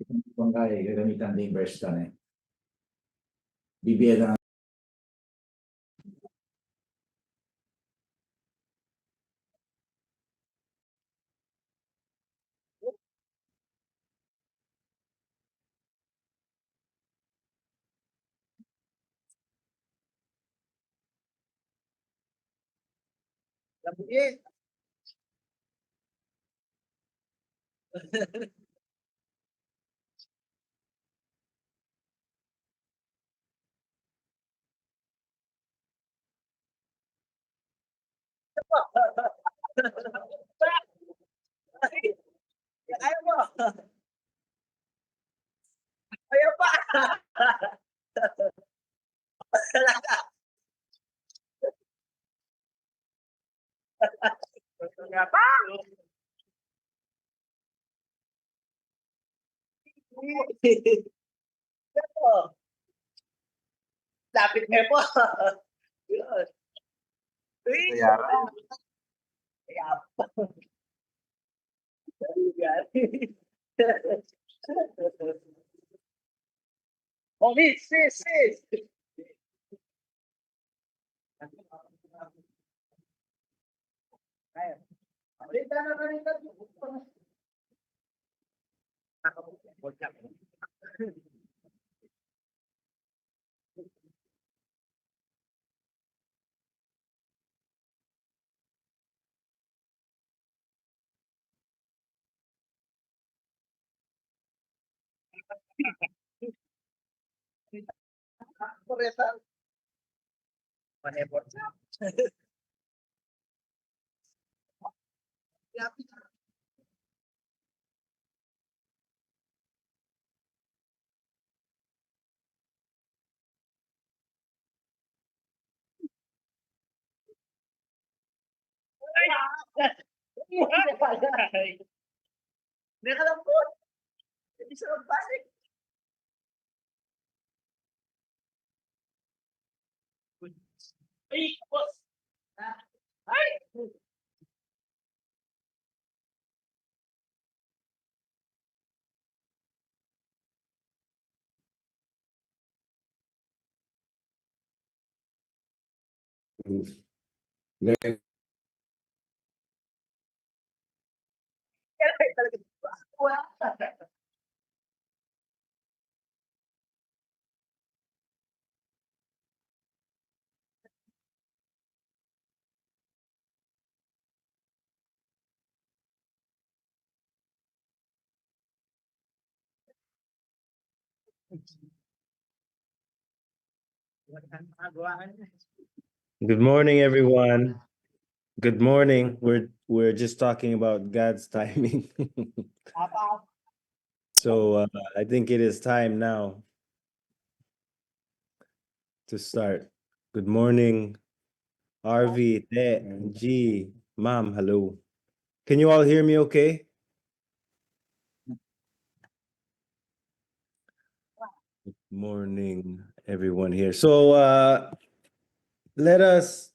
Itong kaya gagamitan din verse ka na. Bibigyan na. Labuin. Ayaw mo. Ayaw pa. Ayaw pa. Lapit mo po. Yun. Oh, miss. Nakalambot. Hindi siya magbalik. Ay, boss. Ay! Kaya talaga. Wala. Good morning, everyone. Good morning. We're just talking about God's timing. So I think it is time now to start. Good morning, RV, Te, G, Mom, hello. Can you all hear me okay? Good morning, everyone here. So let us,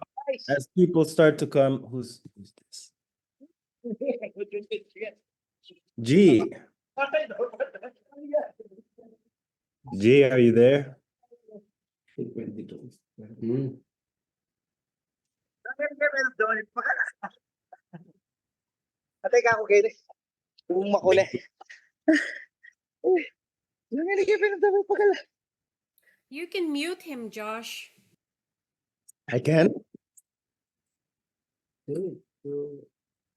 as people start to come, who's this? G. G, are you there? Teka ako kayo. Kung makuli. You can mute him, Josh. I can?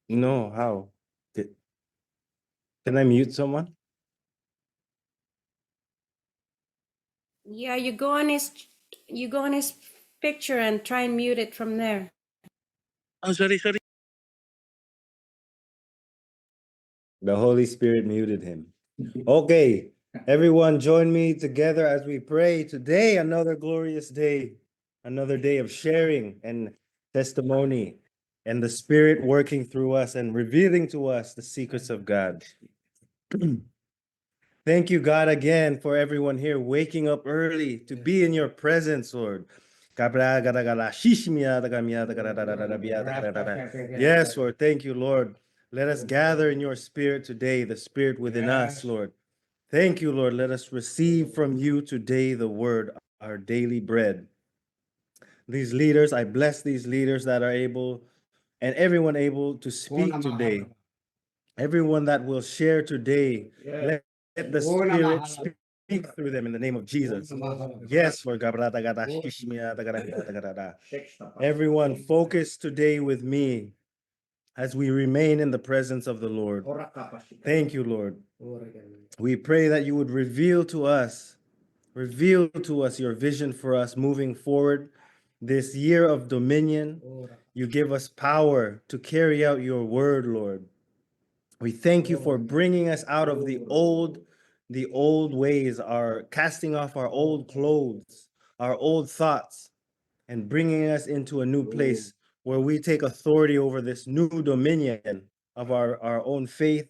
No, how? Can I mute someone? Yeah, you go on his picture and try and mute it from there. Oh, sorry. The Holy Spirit muted him. Okay, everyone join me together as we pray today, another glorious day, another day of sharing and testimony and the Spirit working through us and revealing to us the secrets of God. Thank you, God, again for everyone here waking up early to be in your presence, Lord. Yes, Lord. Thank you, Lord. Let us gather in your spirit today, the spirit within us, Lord. Thank you, Lord. Let us receive from you today the word, our daily bread. These leaders, I bless these leaders that are able and everyone able to speak today. Everyone that will share today, let the Spirit speak through them in the name of Jesus. Yes, Lord. Everyone, focus today with me as we remain in the presence of the Lord. Thank you, Lord. We pray that you would reveal to us your vision for us moving forward this year of dominion. You give us power to carry out your word, Lord. We thank you for bringing us out of the old ways, our casting off our old clothes, our old thoughts, and bringing us into a new place where we take authority over this new dominion of our own faith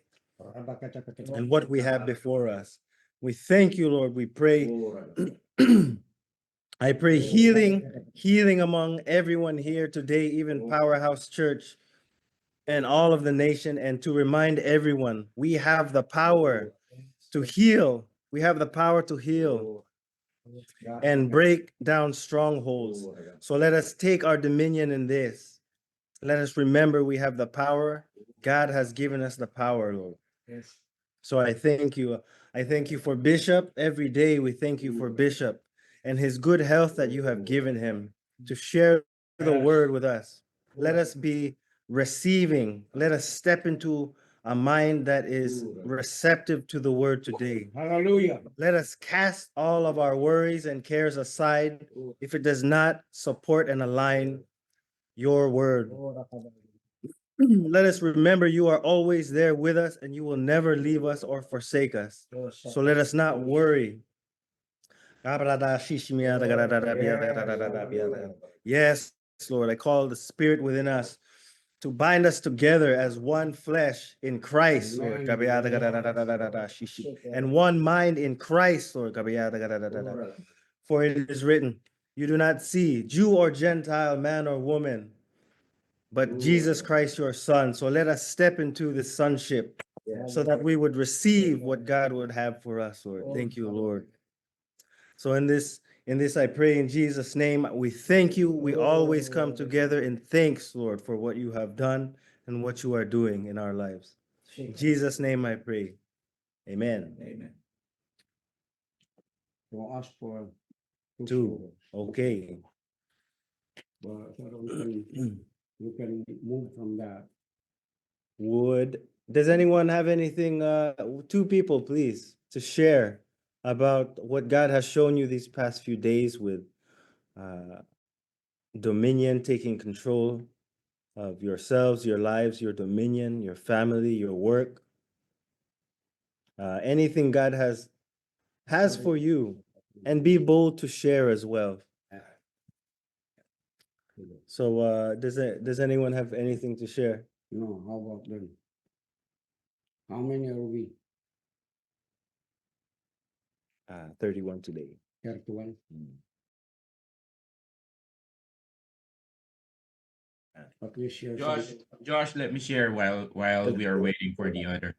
and what we have before us. We thank you, Lord. We pray. I pray healing among everyone here today, even Powerhouse Church and all of the nation, and to remind everyone we have the power to heal. We have the power to heal and break down strongholds. So let us take our dominion in this. Let us remember we have the power. God has given us the power, Lord. So I thank you. I thank you for Bishop. Every day we thank you for Bishop and his good health that you have given him to share the word with us. Let us be receiving. Let us step into a mind that is receptive to the word today. Hallelujah. Let us cast all of our worries and cares aside if it does not support and align your word. Let us remember you are always there with us and you will never leave us or forsake us. So let us not worry. Yes, Lord, I call the spirit within us to bind us together as one flesh in Christ, Lord. And one mind in Christ, Lord. For it is written, you do not see Jew or Gentile, man or woman, but Jesus Christ, your Son. So let us step into the sonship so that we would receive what God would have for us, Lord. Thank you, Lord. So in this, I pray in Jesus' name, we thank you. We always come together in thanks, Lord, for what you have done and what you are doing in our lives. In Jesus' name I pray. Amen. Amen. So ask for Two. Okay. but we can move from that. Does anyone have anything, two people, please, to share about what God has shown you these past few days with dominion, taking control of yourselves, your lives, your dominion, your family, your work, anything God has for you, and be bold to share as well. So does anyone have anything to share? No, how about them? How many are we? 31 today. 31. At least share something. Josh, let me share while we are waiting for the other.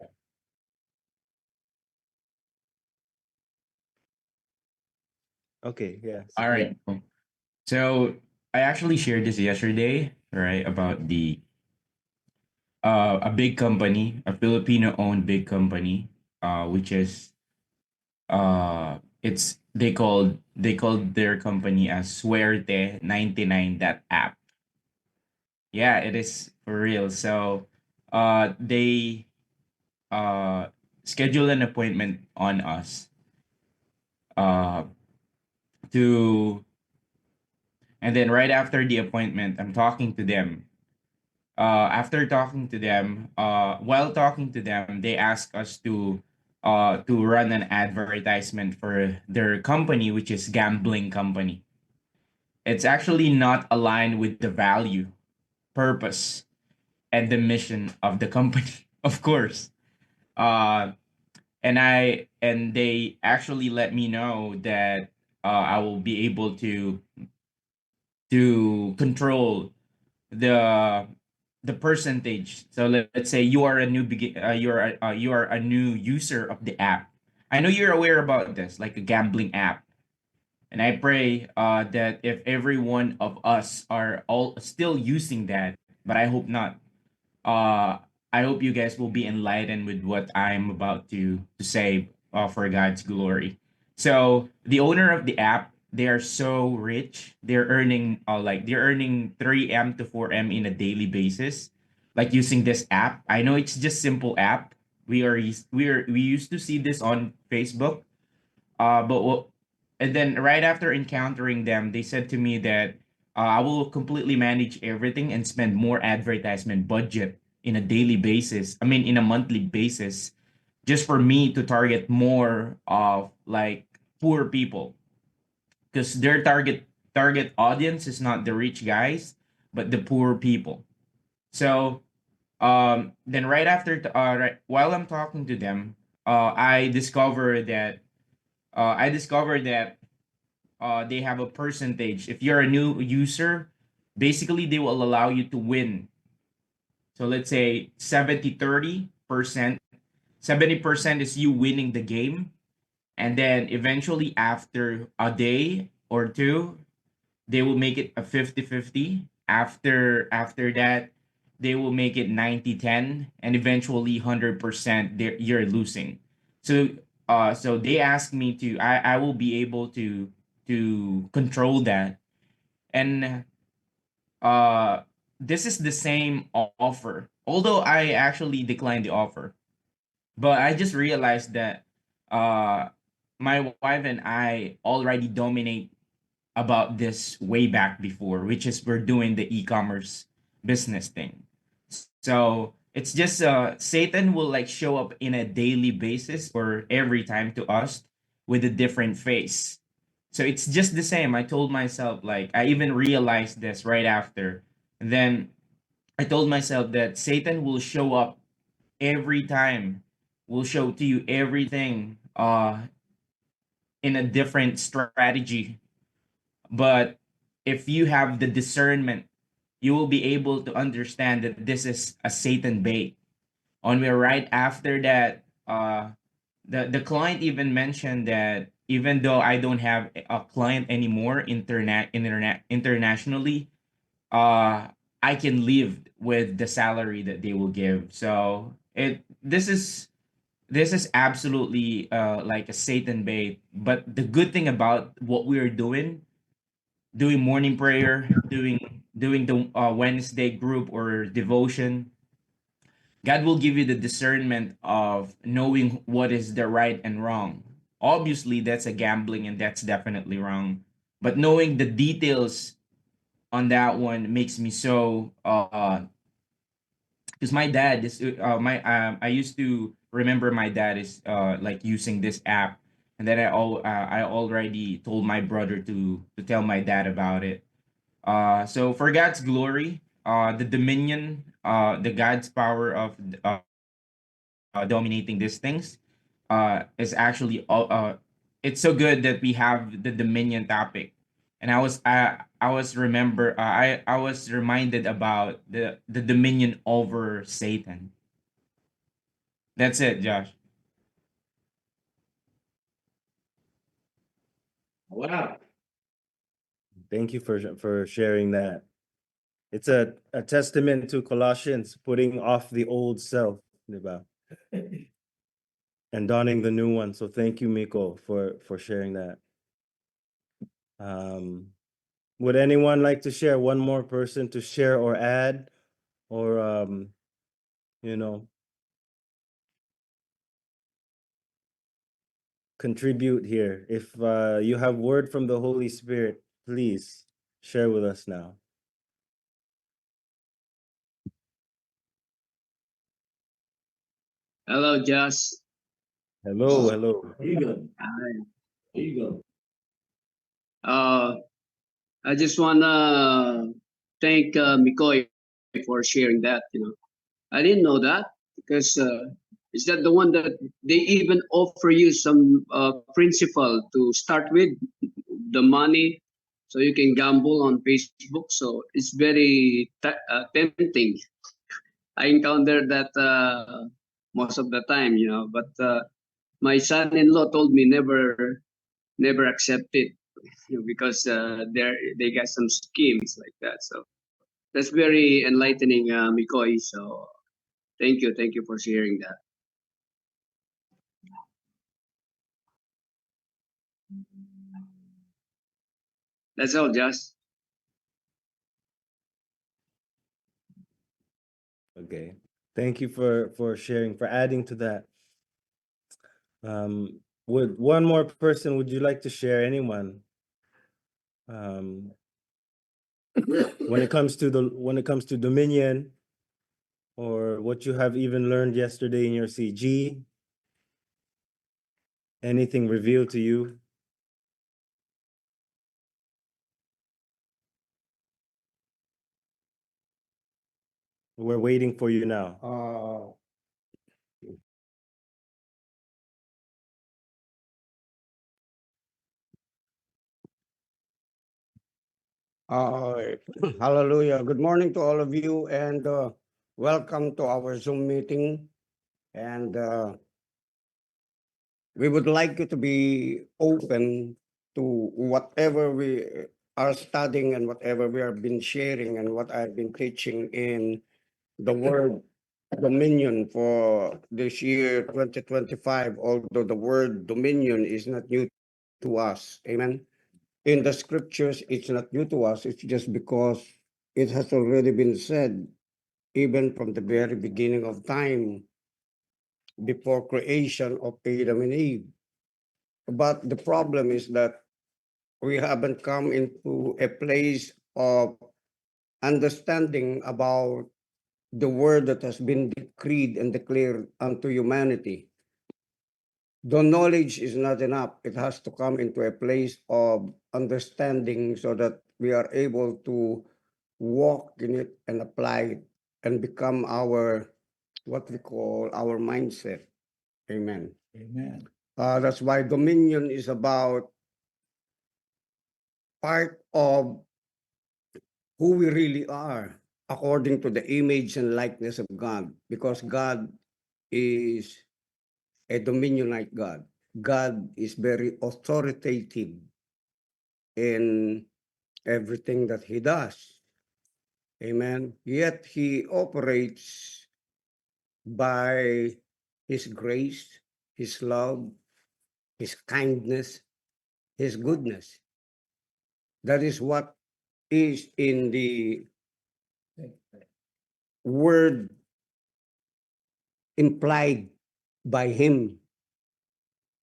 Okay, yes. All right. Cool. So I actually shared this yesterday, right? About the a big company, a Filipino-owned big company, which is it's they called their company as Suerte 99 that app. Yeah, it is for real. So they schedule an appointment on us uh to and then right after the appointment I'm talking to them. After talking to them, while talking to them, they ask us to run an advertisement for their company, which is gambling company. It's actually not aligned with the value, purpose, and the mission of the company, of course. Uh, and they actually let me know that I will be able to control the the percentage. So let's say you are a new you are a new user of the app. I know you're aware about this, like a gambling app. And I pray that if every one of us are all still using that, but I hope not. I hope you guys will be enlightened with what I'm about to say for God's glory. So the owner of the app, they are so rich. They're earning 3M to 4M in a daily basis, like using this app. I know it's just simple app. We used to see this on Facebook, but and then right after encountering them, they said to me that I will completely manage everything and spend more advertisement budget in a daily basis. I mean, in a monthly basis, just for me to target more of like poor people, because their target audience is not the rich guys, but the poor people. So then right after right while I'm talking to them, I discovered that they have a percentage. If you're a new user, basically they will allow you to win. So let's say 70-30%. 70% is you winning the game. And then eventually after a day or two, they will make it a 50-50. After that, they will make it 90-10, and eventually 100% you're losing. So so they asked me to I will be able to control that. And uh this is the same offer, although I actually declined the offer. But I just realized that uh my wife and I already dominate about this way back before, which is we're doing the e-commerce business thing. So it's just Satan will like show up in a daily basis or every time to us with a different face. So it's just the same. I told myself, like, I even realized this right after. And then I told myself that Satan will show up every time, will show to you everything in a different strategy. But if you have the discernment, you will be able to understand that this is a Satan bait. On the right after that, the client even mentioned that even though I don't have a client anymore internationally, I can live with the salary that they will give. So this is absolutely like a Satan bait. But the good thing about what we are doing morning prayer, doing the Wednesday group or devotion, God will give you the discernment of knowing what is the right and wrong. Obviously, that's a gambling and that's definitely wrong. But knowing the details on that one makes me so because my dad is my I used to remember my dad is like using this app, and then I already told my brother to tell my dad about it. So for God's glory, the dominion, the God's power of dominating these things, is actually it's so good that we have the dominion topic. And I was I was reminded about the dominion over Satan. That's it, Josh. Wow. Thank you for sharing that. It's a testament to Colossians, putting off the old self, diba? And donning the new one. So thank you, Miko, for sharing that. Would anyone like to share? One more person to share or add, or you know, contribute here? If you have word from the Holy Spirit, please share with us now. Hello, Josh. Hello, hello. Eagle. Hi. Eagle. I just wanna thank Mikoy for sharing that. I didn't know that because is that the one that they even offer you some principal to start with the money, so you can gamble on Facebook. So it's very tempting. I encounter that most of the time, but my son-in-law told me never accept it because they got some schemes like that. So that's very enlightening, Mikoy. So thank you for sharing that. That's all, Just. Okay. Thank you for sharing, for adding to that. Would one more person, would you like to share? Anyone? When it comes to dominion, or what you have even learned yesterday in your CG, anything revealed to you? We're waiting for you now. Hallelujah. Good morning to all of you, and welcome to our Zoom meeting. And we would like you to be open to whatever we are studying and whatever we have been sharing and what I've been teaching in the word dominion for this year 2025, although the word dominion is not new to us. Amen. In the scriptures, it's not new to us. It's just because it has already been said, even from the very beginning of time, before creation of Adam and Eve. But the problem is that we haven't come into a place of understanding about the word that has been decreed and declared unto humanity. The knowledge is not enough. It has to come into a place of understanding so that we are able to walk in it and apply it and become our, what we call our mindset. Amen. Amen. That's why dominion is about part of who we really are according to the image and likeness of God, because God is a dominionite God. God is very authoritative in everything that he does. Amen. Yet he operates by his grace, his love, his kindness, his goodness. That is what is in the word implied by him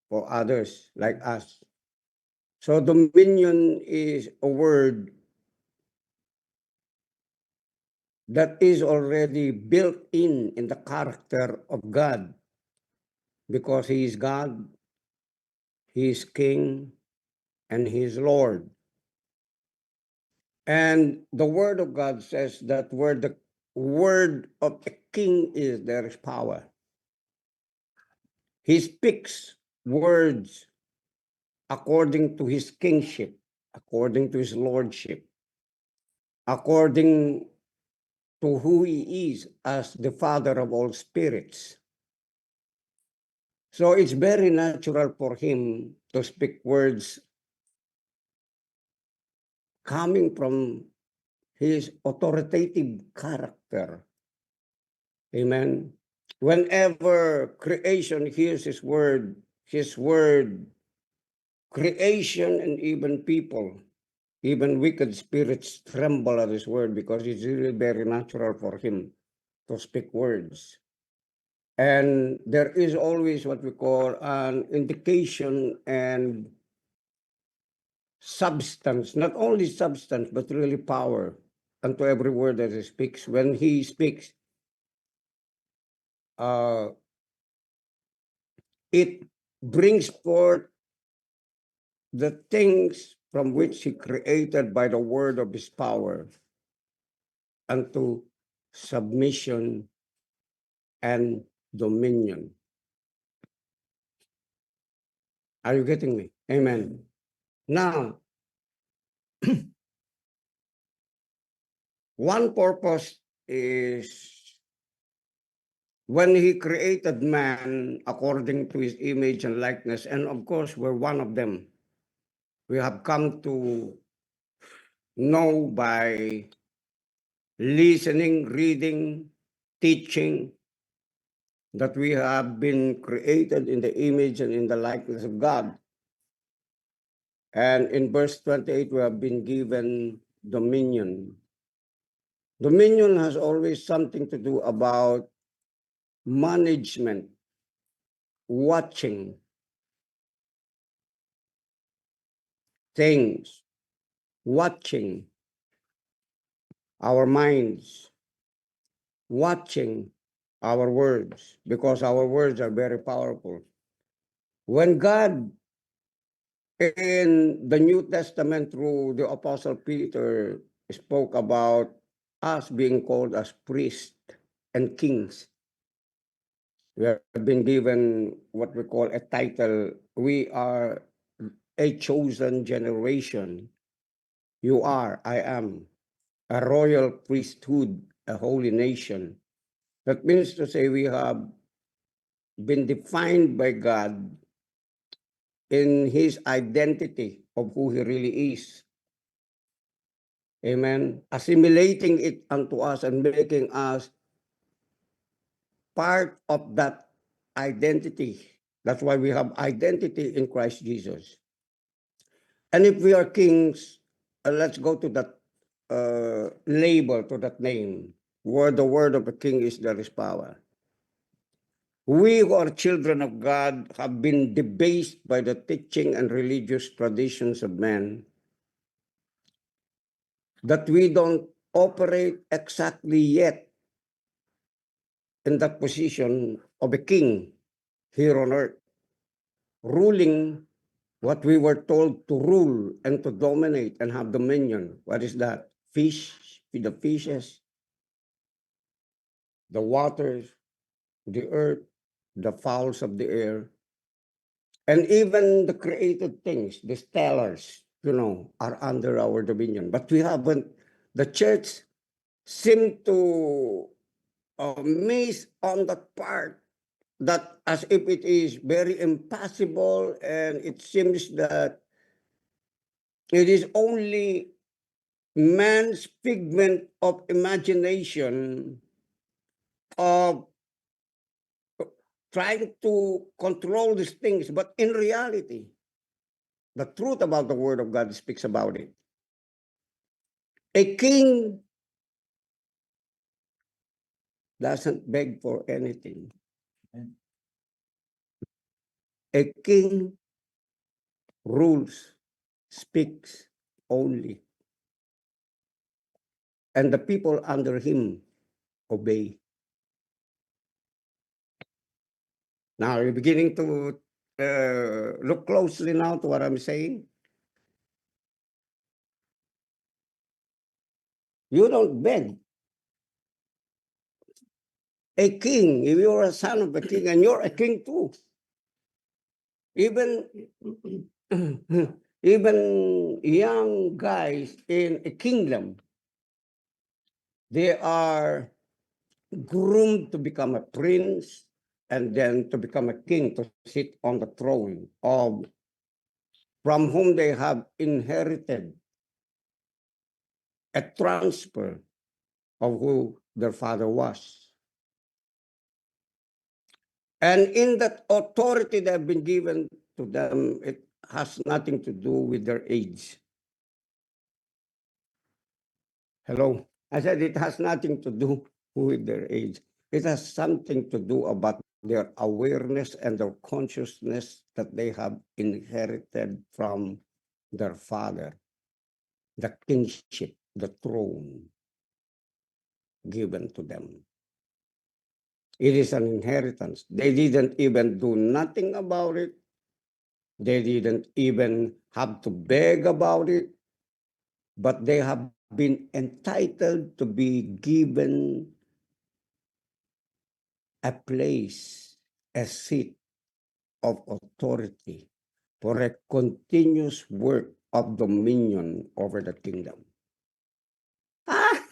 for others like us. So dominion is a word that is already built in the character of God, because he is God, he is King, and he is Lord. And the word of God says that where the word of a king is, there is power. He speaks words according to his kingship, according to his lordship, according to who he is as the Father of all spirits. So it's very natural for him to speak words coming from his authoritative character. Amen. Whenever creation hears his word, creation and even people, even wicked spirits tremble at his word, because it's really very natural for him to speak words. And there is always what we call an indication and substance, not only substance, but really power unto every word that he speaks. When he speaks, it brings forth the things from which he created by the word of his power unto submission and dominion. Are you getting me? Amen. Now, one purpose is when he created man according to his image and likeness, and of course, we're one of them. We have come to know by listening, reading, teaching, that we have been created in the image and in the likeness of God. And in verse 28, we have been given dominion. Dominion has always something to do about management, watching things, watching our minds, watching our words, because our words are very powerful. When God in the New Testament through the Apostle Peter spoke about us being called as priests and kings, we have been given what we call a title. We are a chosen generation. You are, I am, a royal priesthood, a holy nation. That means to say we have been defined by God in his identity of who he really is. Amen. Assimilating it unto us and making us part of that identity. That's why we have identity in Christ Jesus. And if we are kings, let's go to that label, to that name, where the word of a king is, there is power. We who are children of God have been debased by the teaching and religious traditions of men, that we don't operate exactly yet in that position of a king here on earth, ruling what we were told to rule and to dominate and have dominion. What is that? Fish, the fishes, the waters, the earth, the fowls of the air, and even the created things, the stellars, are under our dominion. But we haven't, the church seemed to miss on that part, that as if it is very impossible, and it seems that it is only man's figment of imagination of trying to control these things. But in reality, the truth about the Word of God speaks about it. A king doesn't beg for anything. A king rules, speaks only, and the people under him obey. Now, you're beginning to look closely now to what I'm saying. You don't beg. A king, if you're a son of a king, and you're a king too, even even young guys in a kingdom, they are groomed to become a prince and then to become a king, to sit on the throne of from whom they have inherited a transfer of who their father was. And in that authority that have been given to them, it has nothing to do with their age. Hello? I said it has nothing to do with their age. It has something to do about their awareness and their consciousness that they have inherited from their father, the kingship, the throne given to them. It is an inheritance. They didn't even do nothing about it. They didn't even have to beg about it, but they have been entitled to be given a place, a seat of authority for a continuous work of dominion over the kingdom. Ah!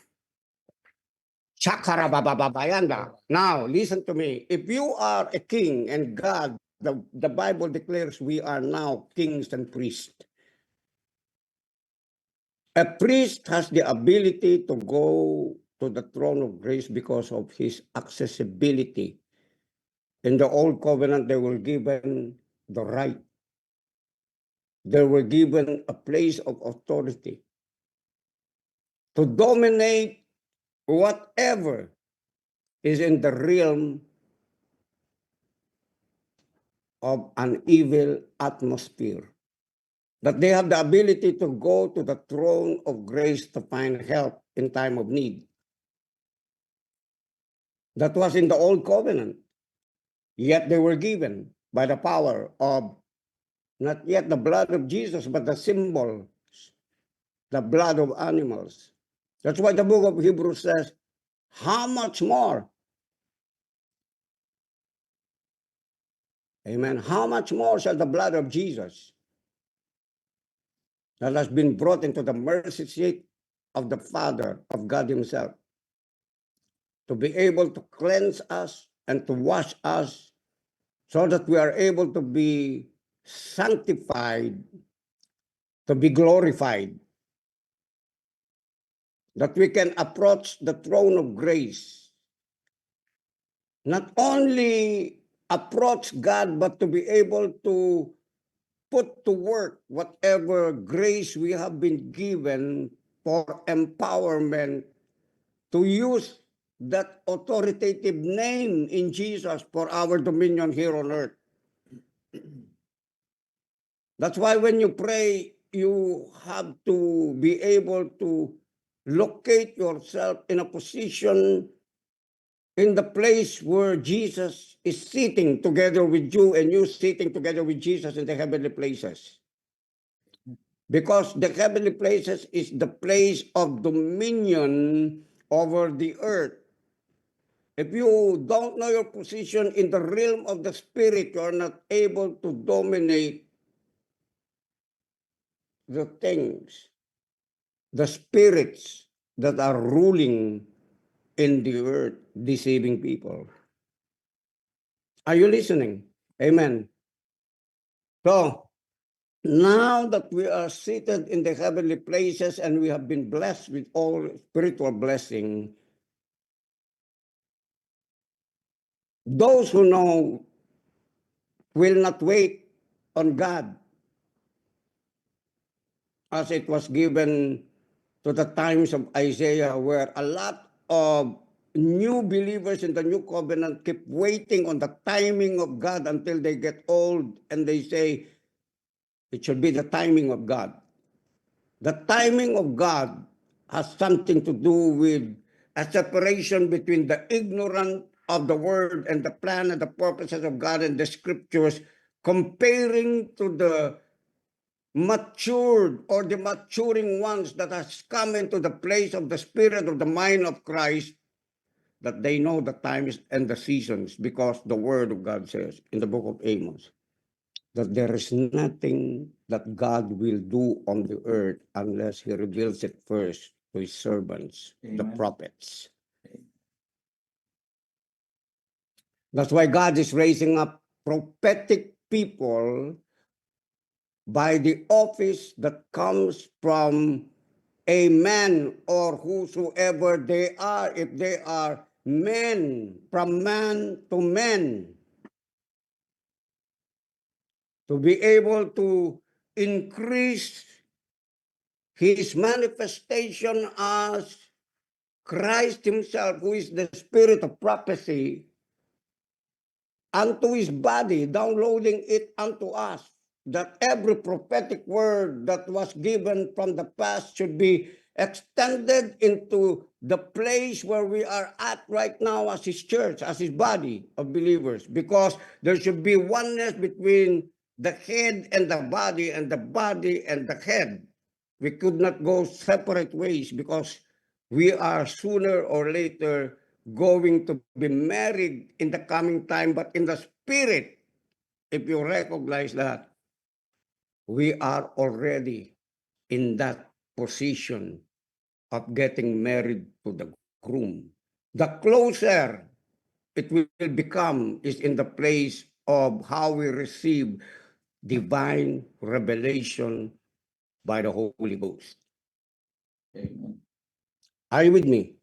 Chakarabababayanda. Now, listen to me. If you are a king and God, the Bible declares we are now kings and priests. A priest has the ability to go to the throne of grace because of his accessibility. In the old covenant, they were given the right. They were given a place of authority to dominate whatever is in the realm of an evil atmosphere. That they have the ability to go to the throne of grace to find help in time of need. That was in the old covenant. Yet they were given by the power of not yet the blood of Jesus, but the symbol, the blood of animals. That's why the book of Hebrews says, how much more? Amen. How much more shall the blood of Jesus that has been brought into the mercy seat of the Father, of God himself, to be able to cleanse us and to wash us so that we are able to be sanctified, to be glorified, that we can approach the throne of grace, not only approach God, but to be able to put to work whatever grace we have been given for empowerment to use that authoritative name in Jesus for our dominion here on earth. That's why when you pray, you have to be able to locate yourself in a position in the place where Jesus is sitting together with you and you sitting together with Jesus in the heavenly places. Because the heavenly places is the place of dominion over the earth. If you don't know your position in the realm of the spirit, you are not able to dominate the things, the spirits that are ruling in the earth, deceiving people. Are you listening? Amen. So, now that we are seated in the heavenly places and we have been blessed with all spiritual blessing, those who know will not wait on God as it was given to the times of Isaiah, where a lot of new believers in the new covenant keep waiting on the timing of God until they get old and they say, it should be the timing of God. The timing of God has something to do with a separation between the ignorant of the word and the plan and the purposes of God and the scriptures, comparing to the matured or the maturing ones that has come into the place of the spirit of the mind of Christ, that they know the times and the seasons, because the word of God says in the book of Amos that there is nothing that God will do on the earth unless he reveals it first to his servants, the prophets. That's why God is raising up prophetic people by the office that comes from a man or whosoever they are, if they are men, from man to men, to be able to increase his manifestation as Christ himself, who is the spirit of prophecy, unto his body, downloading it unto us, that every prophetic word that was given from the past should be extended into the place where we are at right now as his church, as his body of believers, because there should be oneness between the head and the body and the head. We could not go separate ways because we are sooner or later going to be married in the coming time, but in the spirit, if you recognize that, we are already in that position of getting married to the groom. the closer it will become is in the place of how we receive divine revelation by the Holy Ghost. Amen. Are you with me?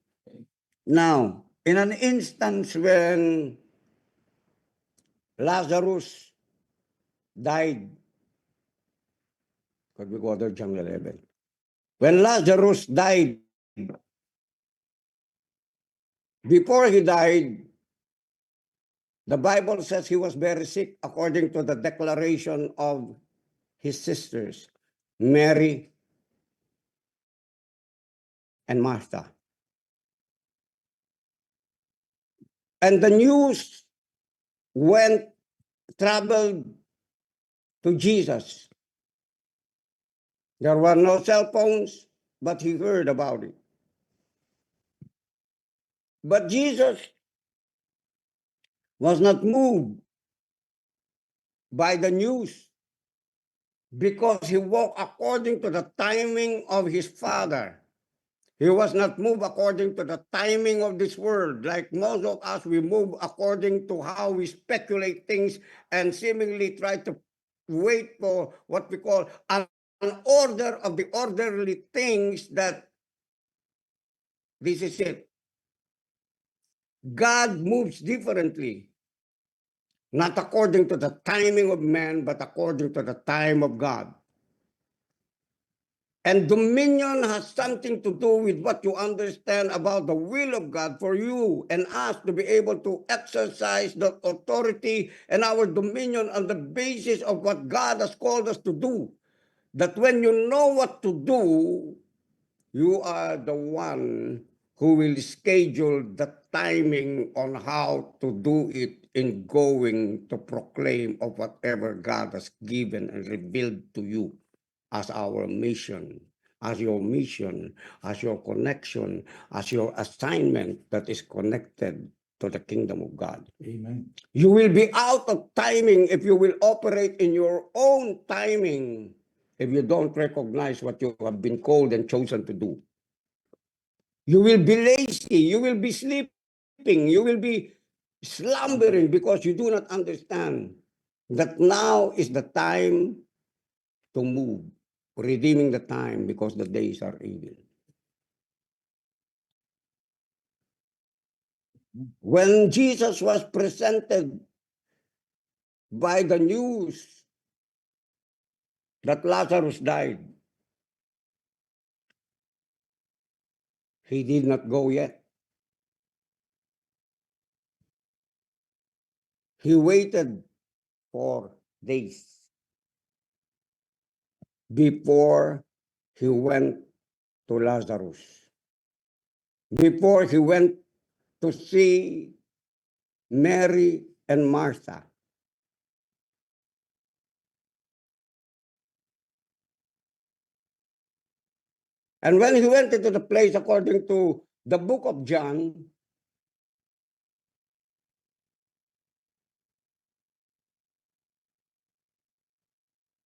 Now, in an instance when Lazarus died, could we go to John 11? When Lazarus died, before he died, the Bible says he was very sick according to the declaration of his sisters, Mary and Martha. And the news traveled to Jesus. There were no cell phones, but he heard about it. But Jesus was not moved by the news because he walked according to the timing of his Father. He was not moved according to the timing of this world. Like most of us, we move according to how we speculate things and seemingly try to wait for what we call an order of the orderly things that this is it. God moves differently, not according to the timing of man, but according to the time of God. And dominion has something to do with what you understand about the will of God for you and us to be able to exercise the authority and our dominion on the basis of what God has called us to do. That when you know what to do, you are the one who will schedule the timing on how to do it in going to proclaim of whatever God has given and revealed to you as our mission, as your mission, as your connection, as your assignment that is connected to the kingdom of God. Amen. You will be out of timing if you will operate in your own timing, if you don't recognize what you have been called and chosen to do. You will be lazy, you will be sleeping, you will be slumbering because you do not understand that now is the time to move, redeeming the time because the days are evil. When Jesus was presented by the news that Lazarus died, he did not go yet. He waited for days before he went to Lazarus, before he went to see Mary and Martha. And when he went into the place, according to the book of John,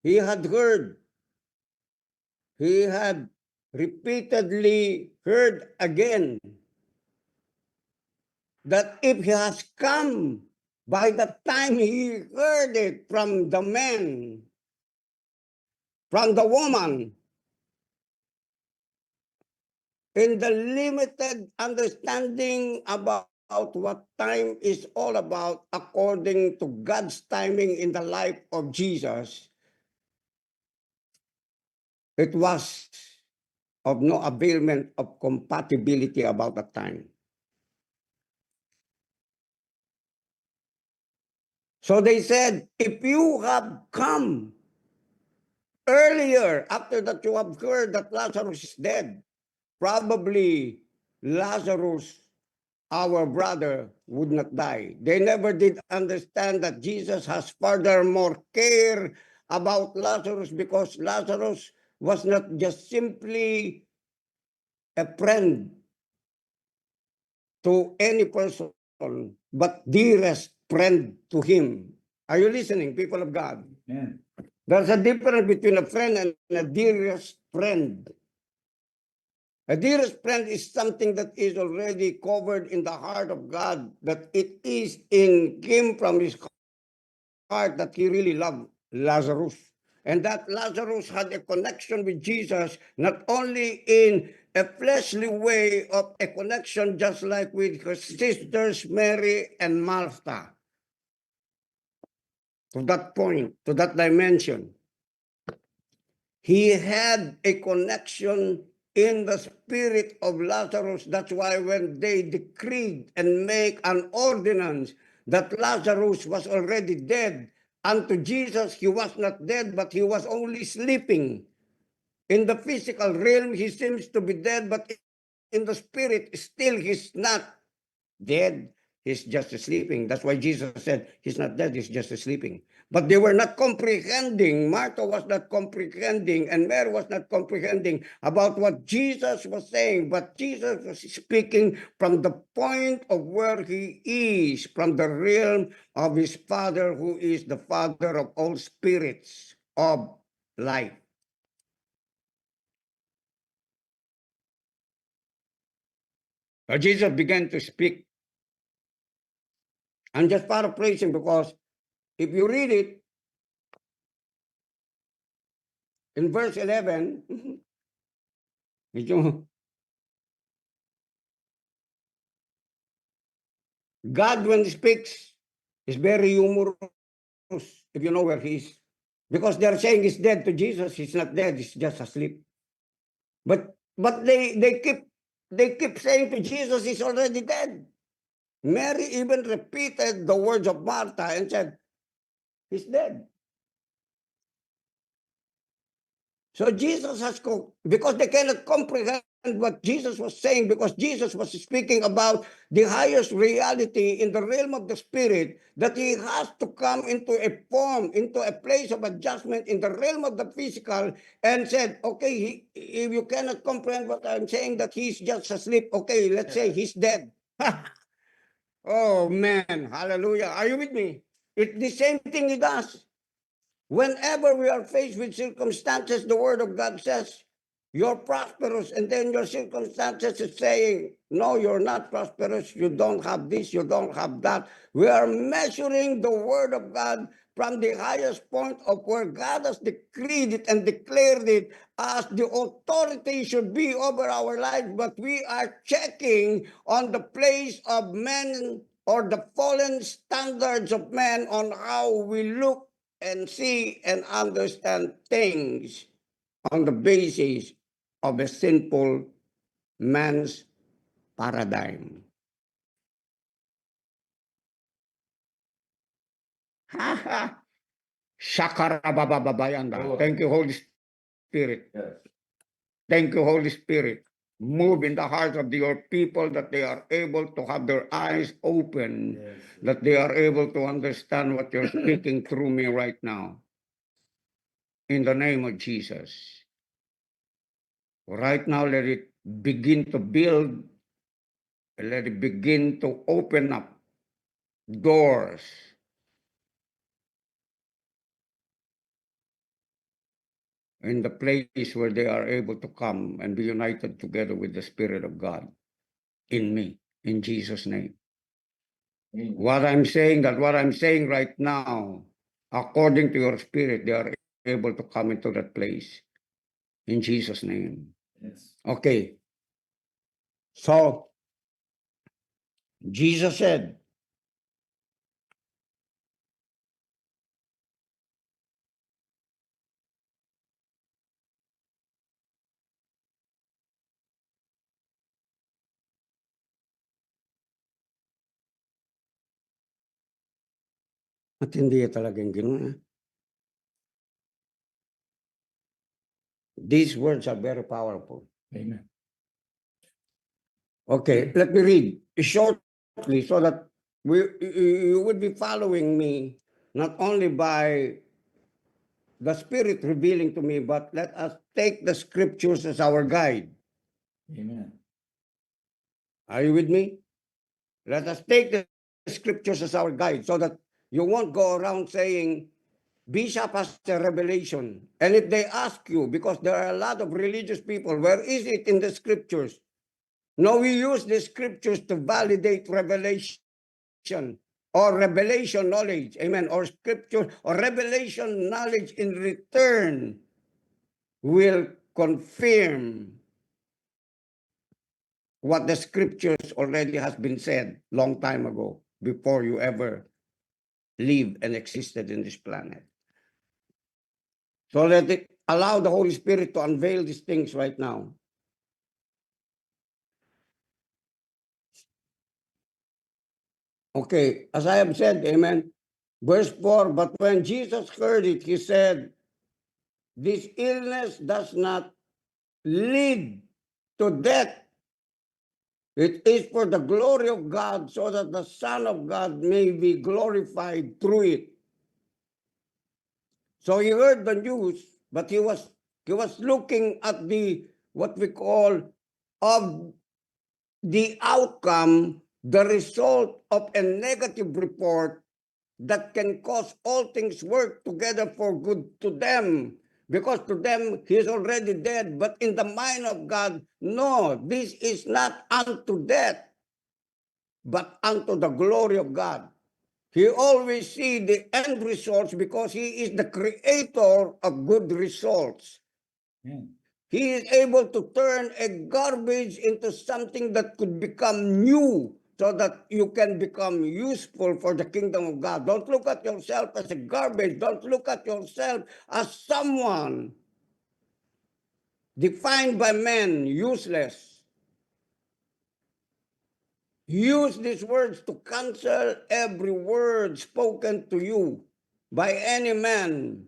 he had repeatedly heard again that if he has come by the time he heard it from the man, from the woman, in the limited understanding about what time is all about according to God's timing in the life of Jesus, it was of no availment of compatibility about the time. So they said, if you have come earlier, after that you have heard that Lazarus is dead, probably Lazarus, our brother, would not die. They never did understand that Jesus has furthermore care about Lazarus because Lazarus was not just simply a friend to any person, but dearest friend to him. Are you listening, people of God? Amen. There's a difference between a friend and a dearest friend. A dearest friend is something that is already covered in the heart of God, that it is in came from his heart that he really loved Lazarus. And that Lazarus had a connection with Jesus, not only in a fleshly way of a connection, just like with his sisters, Mary and Martha. To that point, to that dimension. He had a connection in the spirit of Lazarus. That's why when they decreed and make an ordinance that Lazarus was already dead, unto Jesus he was not dead, but he was only sleeping. In the physical realm, he seems to be dead, but in the spirit, still he's not dead. He's just sleeping. That's why Jesus said, he's not dead, he's just sleeping. But they were not comprehending. Martha was not comprehending, and Mary was not comprehending about what Jesus was saying. But Jesus was speaking from the point of where he is, from the realm of his Father, who is the Father of all spirits of life. Jesus began to speak. I'm just paraphrasing because if you read it, in verse 11, God, when he speaks, is very humorous, if you know where he is. Because they're saying he's dead to Jesus, he's not dead, he's just asleep. But they keep saying to Jesus, he's already dead. Mary even repeated the words of Martha and said, he's dead. So Jesus has, because they cannot comprehend what Jesus was saying, because Jesus was speaking about the highest reality in the realm of the spirit, that he has to come into a form, into a place of adjustment in the realm of the physical, and said, okay, if you cannot comprehend what I'm saying, that he's just asleep, okay, let's say he's dead. Oh man, hallelujah. Are you with me? It's the same thing he does. Whenever we are faced with circumstances, the word of God says, you're prosperous, and then your circumstances is saying, no, you're not prosperous, you don't have this, you don't have that. We are measuring the word of God from the highest point of where God has decreed it and declared it as the authority should be over our lives, but we are checking on the place of men or the fallen standards of men on how we look and see and understand things on the basis of a sinful man's paradigm. Shakarabababayanda. Thank you, Holy Spirit. Yes. Thank you, Holy Spirit. Move in the hearts of your people that they are able to have their eyes open, that they are able to understand what you're speaking through me right now. In the name of Jesus. Right now, let it begin to build, let it begin to open up doors. In the place where they are able to come and be united together with the Spirit of God in me, in Jesus' name. Amen. What I'm saying right now, according to your Spirit, they are able to come into that place in Jesus' name. Yes. Okay. So, Jesus said, at hindi talagang ganoon. These words are very powerful. Amen. Okay, let me read shortly so that you would be following me not only by the Spirit revealing to me, but let us take the scriptures as our guide. Amen. Are you with me? Let us take the scriptures as our guide so that you won't go around saying, Bishop has a revelation. And if they ask you, because there are a lot of religious people, where is it in the scriptures? No, we use the scriptures to validate revelation or revelation knowledge. Amen. Or scripture or revelation knowledge in return will confirm what the scriptures already has been said long time ago before you ever lived and existed in this planet. So let it allow the Holy Spirit to unveil these things right now. Okay, as I have said, amen. Verse 4, but when Jesus heard it, he said, this illness does not lead to death. It is for the glory of God, so that the Son of God may be glorified through it. So he heard the news, but he was looking at the what we call of the outcome, the result of a negative report that can cause all things work together for good to them. Because to them, he is already dead. But in the mind of God, no, this is not unto death, but unto the glory of God. He always sees the end results because he is the creator of good results. Amen. He is able to turn a garbage into something that could become new so that you can become useful for the kingdom of God. Don't look at yourself as a garbage. Don't look at yourself as someone defined by men, useless. Use these words to cancel every word spoken to you by any man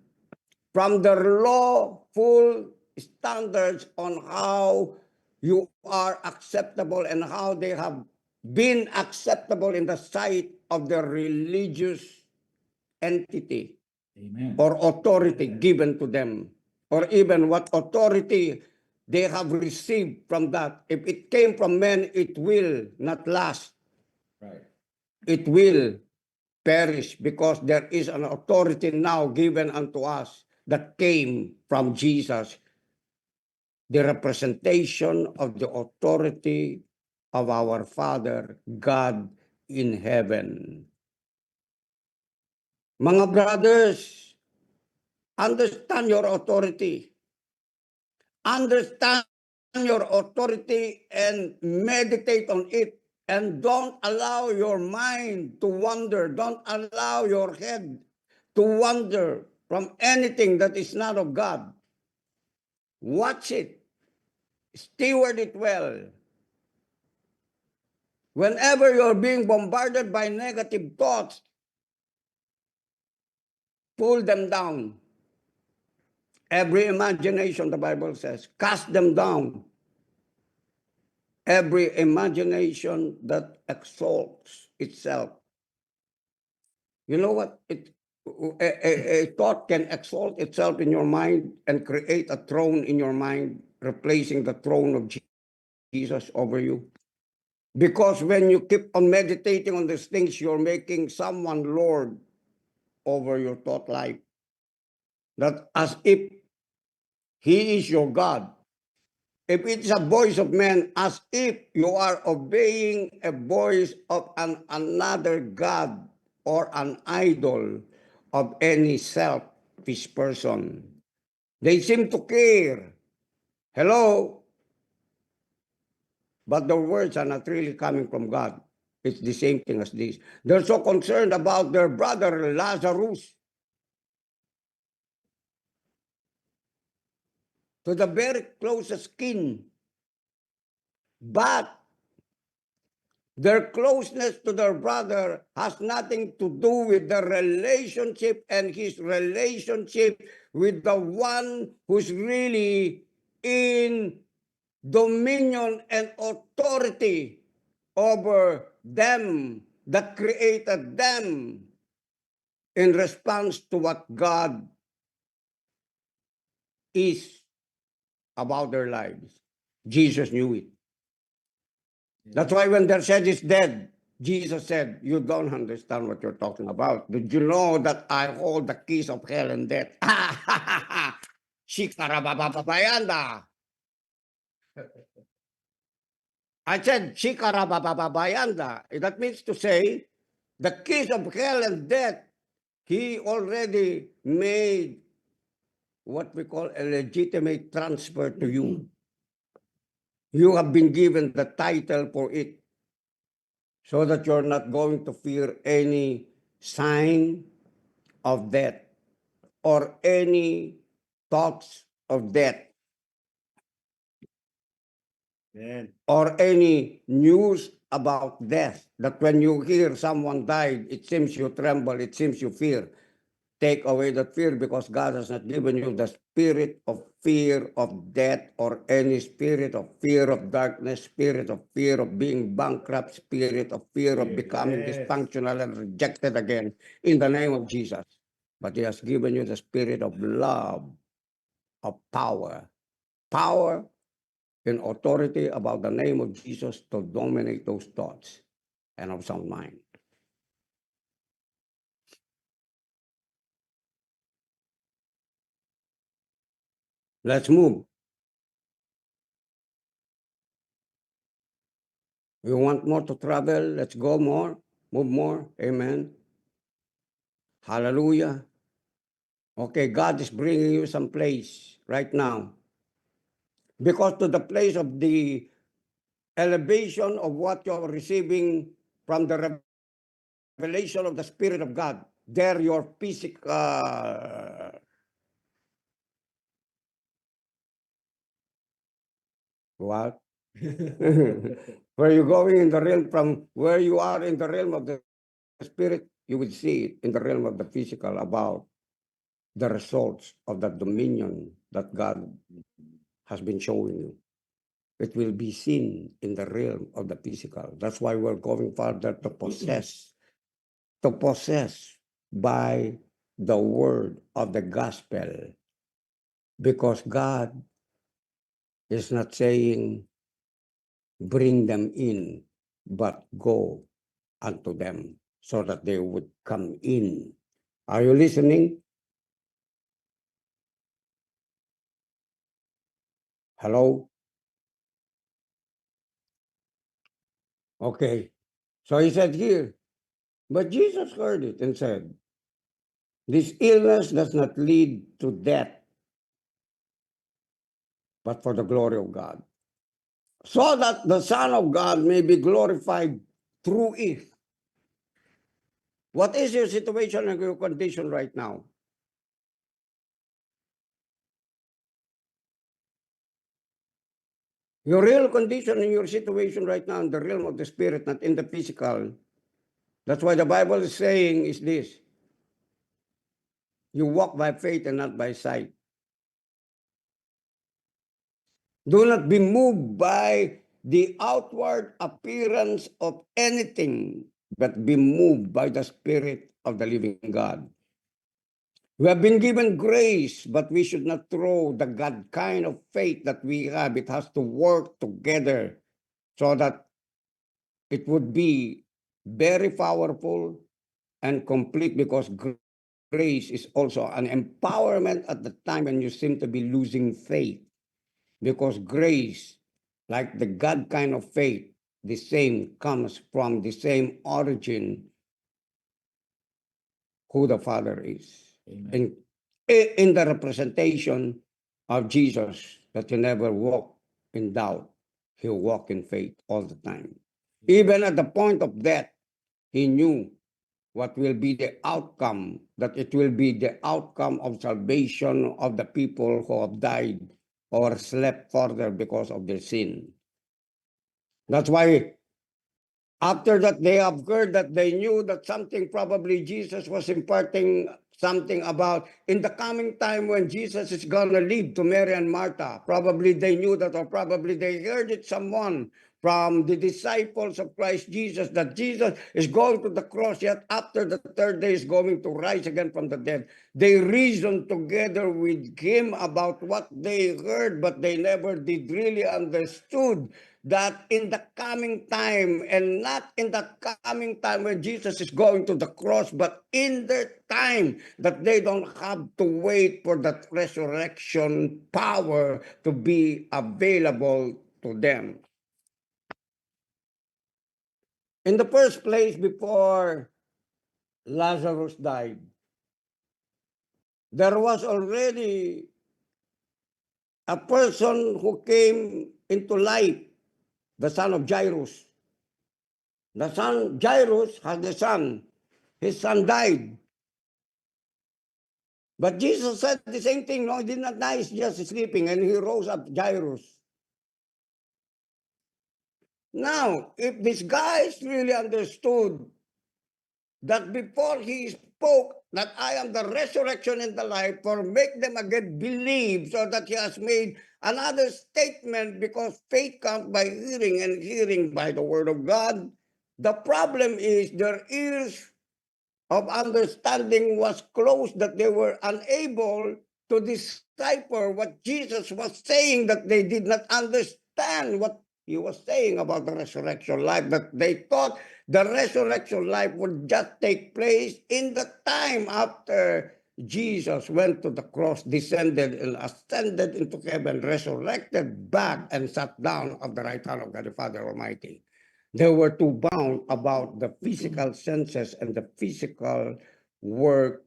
from the lawful standards on how you are acceptable and how they have been acceptable in the sight of the religious entity Amen. or authority given to them, or even what authority they have received from that. If it came from men, it will not last. Right. It will perish because there is an authority now given unto us that came from Jesus, the representation of the authority of our Father, God in heaven. Mga brothers, understand your authority. Understand your authority and meditate on it. And don't allow your mind to wander. Don't allow your head to wander from anything that is not of God. Watch it. Steward it well. Whenever you're being bombarded by negative thoughts, pull them down. Every imagination, the Bible says, cast them down. Every imagination that exalts itself. You know what? A thought can exalt itself in your mind and create a throne in your mind, replacing the throne of Jesus over you. Because when you keep on meditating on these things, you're making someone Lord over your thought life. That as if he is your God. If it's a voice of man, as if you are obeying a voice of another God or an idol of any selfish person. They seem to care. Hello? But their words are not really coming from God. It's the same thing as this. They're so concerned about their brother Lazarus, to the very closest kin. But their closeness to their brother has nothing to do with the relationship and his relationship with the one who's really in dominion and authority over them, that created them in response to what God is about their lives. Jesus knew it. That's why when their said is dead, Jesus said, you don't understand what you're talking about. Did you know that I hold the keys of hell and death? Shikarabababayanda. I said, Shikarabababayanda. That means to say, the keys of hell and death, he already made what we call a legitimate transfer to you. You have been given the title for it, so that you're not going to fear any sign of death or any thoughts of death Amen. or any news about death. That when you hear someone died, it seems you tremble, it seems you fear. Take away that fear, because God has not given you the spirit of fear of death or any spirit of fear of darkness, spirit of fear of being bankrupt, spirit of fear of becoming Yes. dysfunctional and rejected again in the name of Jesus. But he has given you the spirit of love, of power, power and authority about the name of Jesus to dominate those thoughts and of sound mind. Let's move. You want more to travel? Let's go more, move more. Amen. Hallelujah. Okay, God is bringing you some place right now. Because to the place of the elevation of what you're receiving from the revelation of the Spirit of God, there your physical what? Where you're going in the realm, from where you are in the realm of the Spirit, you will see it in the realm of the physical about the results of that dominion that God has been showing you. It will be seen in the realm of the physical. That's why we're going further to possess by the word of the gospel. Because God is not saying, bring them in, but go unto them so that they would come in. Are you listening? Hello? Okay. So he said here, but Jesus heard it and said, this illness does not lead to death, but for the glory of God. So that the Son of God may be glorified through it. What is your situation and your condition right now? Your real condition and your situation right now in the realm of the spirit, not in the physical. That's why the Bible is saying is this. You walk by faith and not by sight. Do not be moved by the outward appearance of anything, but be moved by the Spirit of the living God. We have been given grace, but we should not throw the God kind of faith that we have. It has to work together so that it would be very powerful and complete, because grace is also an empowerment at the time when you seem to be losing faith. Because grace, like the God kind of faith, the same comes from the same origin who the Father is. Amen. In the representation of Jesus, that he never walked in doubt, he walked in faith all the time. Even at the point of death, he knew what will be the outcome, that it will be the outcome of salvation of the people who have died or slept further because of their sin. That's why after that they have heard that they knew that something, probably Jesus was imparting something about in the coming time when Jesus is going to leave to Mary and Martha. Probably they knew that, or probably they heard it someone from the disciples of Christ Jesus that Jesus is going to the cross, yet after the third day is going to rise again from the dead. They reasoned together with him about what they heard, but they never did really understood that in the coming time, and not in the coming time when Jesus is going to the cross, but in the time that they don't have to wait for that resurrection power to be available to them. In the first place, before Lazarus died, there was already a person who came into life, the son of Jairus. The son, Jairus had a son. His son died. But Jesus said the same thing. No, he did not die. He's just sleeping. And he rose up, Jairus. Now, if these guys really understood that before he spoke that I am the resurrection and the life, for make them again believe, so that he has made another statement, because faith comes by hearing and hearing by the word of God. The problem is their ears of understanding was closed, that they were unable to decipher what Jesus was saying, that they did not understand what he was saying about the resurrection life, that they thought the resurrection life would just take place in the time after Jesus went to the cross, descended and ascended into heaven, resurrected back, and sat down at the right hand of God the Father Almighty. They were too bound about the physical senses and the physical work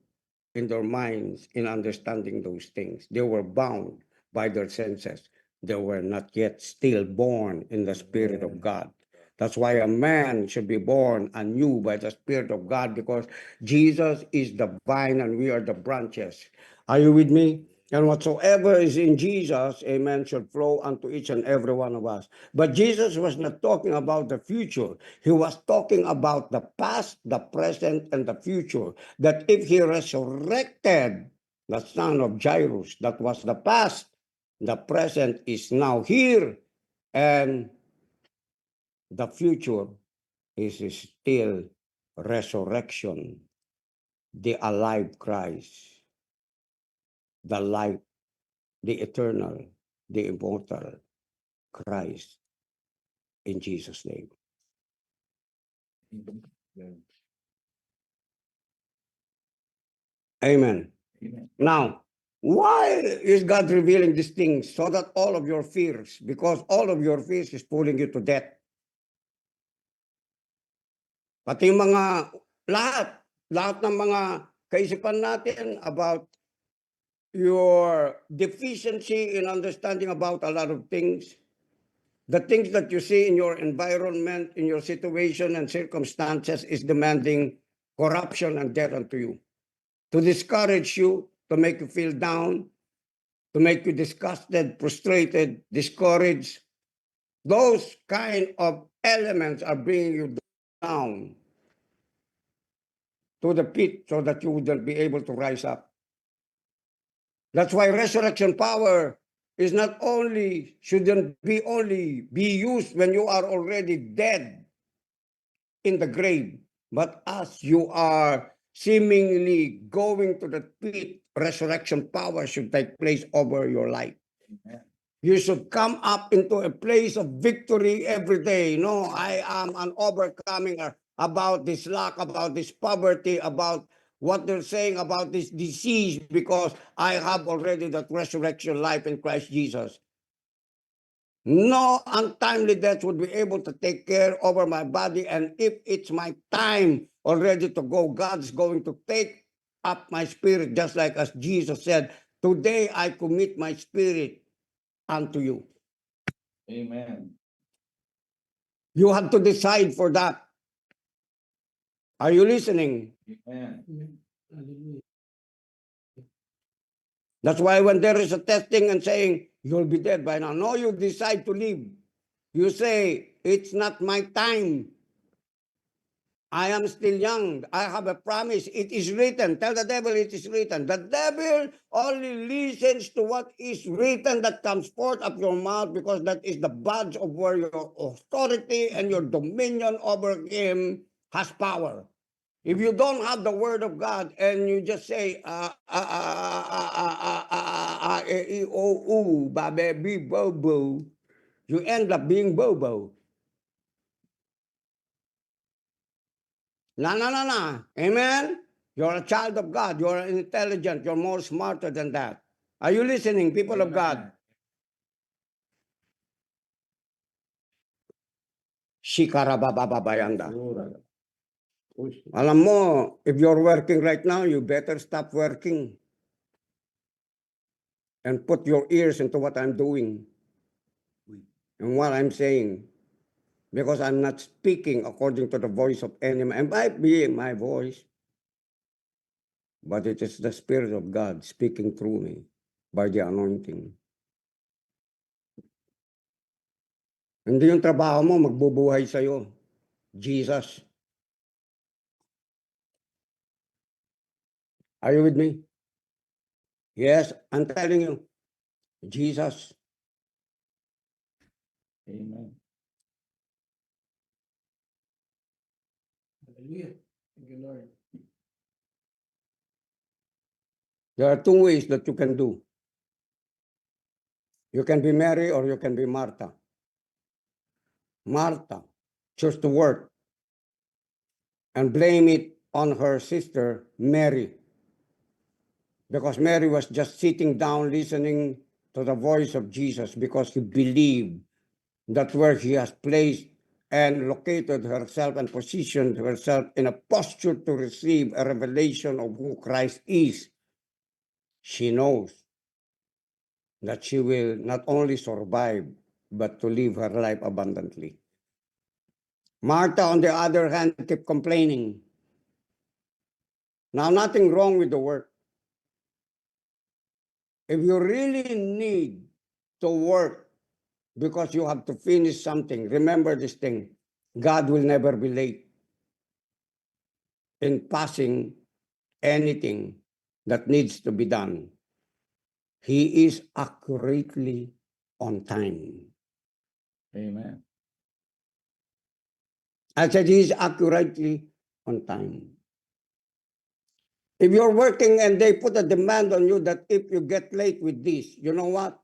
in their minds in understanding those things. They were bound by their senses. They were not yet still born in the Spirit of God. That's why a man should be born anew by the Spirit of God, because Jesus is the vine and we are the branches. Are you with me? And whatsoever is in Jesus, amen, should flow unto each and every one of us. But Jesus was not talking about the future. He was talking about the past, the present, and the future. That if he resurrected the son of Jairus, that was the past, the present is now here, and the future is still resurrection, the alive Christ, the life, the eternal, the immortal Christ, in Jesus' name. Amen. Amen. Now, why is God revealing these things? So that all of your fears, because all of your fears is pulling you to death. Pati yung mga lahat ng mga kaisipan natin about your deficiency in understanding about a lot of things, the things that you see in your environment, in your situation and circumstances is demanding corruption and death unto you. To discourage you, to make you feel down, to make you disgusted, frustrated, discouraged. Those kind of elements are bringing you down to the pit so that you wouldn't be able to rise up. That's why resurrection power is not only, shouldn't be only be used when you are already dead in the grave, but as you are seemingly going to the pit, resurrection power should take place over your life. Amen. You should come up into a place of victory every day. No, I am an overcoming about this lack, about this poverty, about what they're saying about this disease, because I have already that resurrection life in Christ Jesus. No untimely death would be able to take care over my body. And if it's my time already to go, God's going to take up my spirit, just like as Jesus said, today I commit my spirit unto you. Amen. You have to decide for that. Are you listening? Amen. That's why when there is a testing and saying, you'll be dead by now. No, you decide to live. You say, it's not my time. I am still young. I have a promise. It is written. Tell the devil it is written. The devil only listens to what is written that comes forth of your mouth, because that is the badge of where your authority and your dominion over him has power. If you don't have the word of God and you just say, baby, bobo, you end up being bobo. No. Amen? You're a child of God. You're intelligent. You're more smarter than that. Are you listening, people of God? Shikarabababayanda. Alam mo, if you're working right now, you better stop working and put your ears into what I'm doing and what I'm saying. Because I'm not speaking according to the voice of any man. It might be my voice, but it is the Spirit of God speaking through me by the anointing. Hindi yung trabaho mo magbubuhay sa'yo. Jesus. Are you with me? Yes, I'm telling you. Jesus. Amen. Hallelujah. Thank you, Lord. There are two ways that you can do. You can be Mary or you can be Martha. Martha chose to work and blame it on her sister Mary, because Mary was just sitting down listening to the voice of Jesus, because she believed that where she has placed and located herself and positioned herself in a posture to receive a revelation of who Christ is, she knows that she will not only survive, but to live her life abundantly. Martha, on the other hand, kept complaining. Now, nothing wrong with the work. If you really need to work because you have to finish something, remember this thing: God will never be late in passing anything that needs to be done. He is accurately on time. Amen. I said he is accurately on time. If you're working and they put a demand on you that if you get late with this, you know what?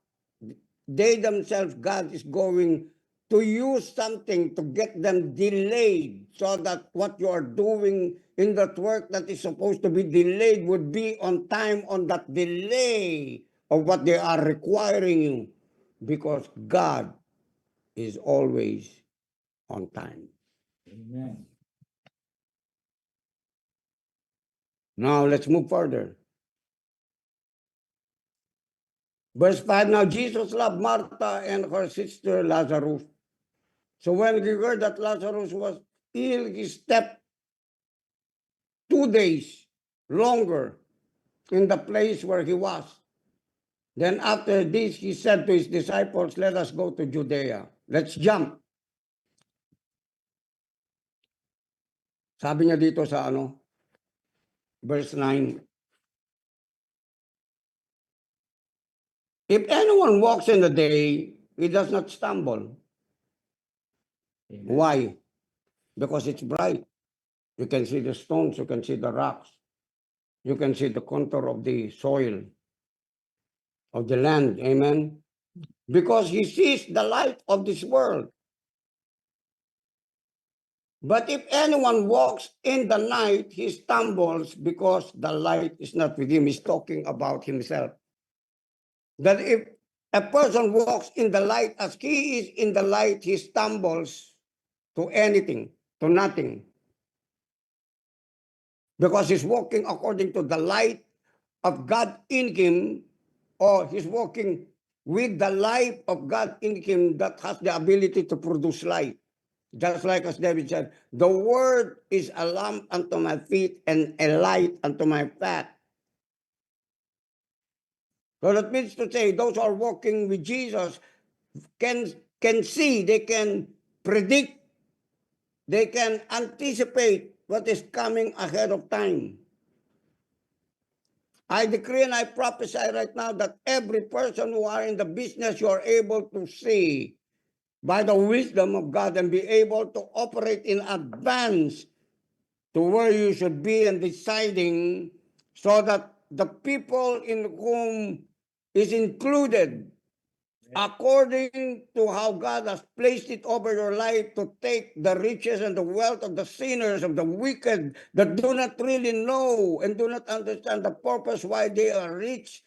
They themselves, God is going to use something to get them delayed, so that what you are doing in that work that is supposed to be delayed would be on time on that delay of what they are requiring you, because God is always on time. Amen. Now let's move further. Verse 5, now Jesus loved Martha and her sister Lazarus. So when he heard that Lazarus was ill, he stepped 2 days longer in the place where he was. Then after this, he said to his disciples, let us go to Judea. Let's jump. Sabi niya dito sa verse 9. If anyone walks in the day, he does not stumble. Amen. Why? Because it's bright. You can see the stones, you can see the rocks. You can see the contour of the soil, of the land. Amen? Because he sees the light of this world. But if anyone walks in the night, he stumbles because the light is not with him. He's talking about himself. That if a person walks in the light as he is in the light, he stumbles to anything, to nothing. Because he's walking according to the light of God in him, or he's walking with the light of God in him that has the ability to produce light. Just like as David said, the word is a lamp unto my feet and a light unto my path. So that means to say, those who are walking with Jesus can see, they can predict, they can anticipate what is coming ahead of time. I decree and I prophesy right now that every person who are in the business, you are able to see by the wisdom of God and be able to operate in advance to where you should be and deciding so that the people in whom is included according to how God has placed it over your life to take the riches and the wealth of the sinners, of the wicked that do not really know and do not understand the purpose why they are rich.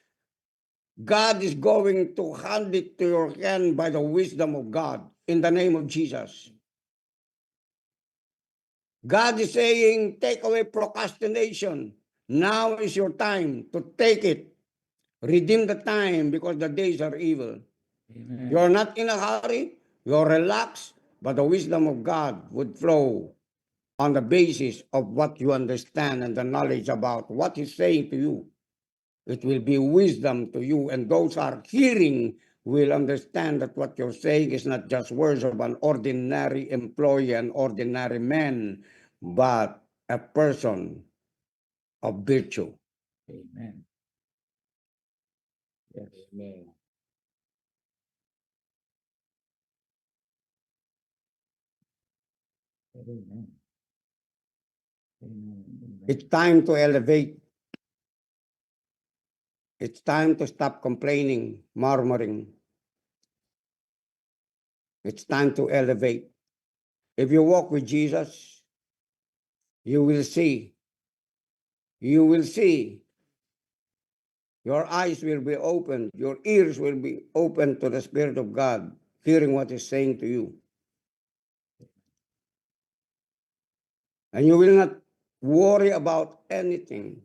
God is going to hand it to your hand by the wisdom of God in the name of Jesus. God is saying, take away procrastination. Now is your time to take it. Redeem the time because the days are evil. Amen. You're not in a hurry. You're relaxed, but the wisdom of God would flow on the basis of what you understand and the knowledge about what He's saying to you. It will be wisdom to you, and those who are hearing will understand that what you're saying is not just words of an ordinary employee, an ordinary man, but a person of virtue. Amen. Yes. Amen. Amen. Amen. It's time to elevate. It's time to stop complaining, murmuring. It's time to elevate. If you walk with Jesus, you will see. You will see. Your eyes will be opened. Your ears will be open to the Spirit of God, hearing what He's saying to you. And you will not worry about anything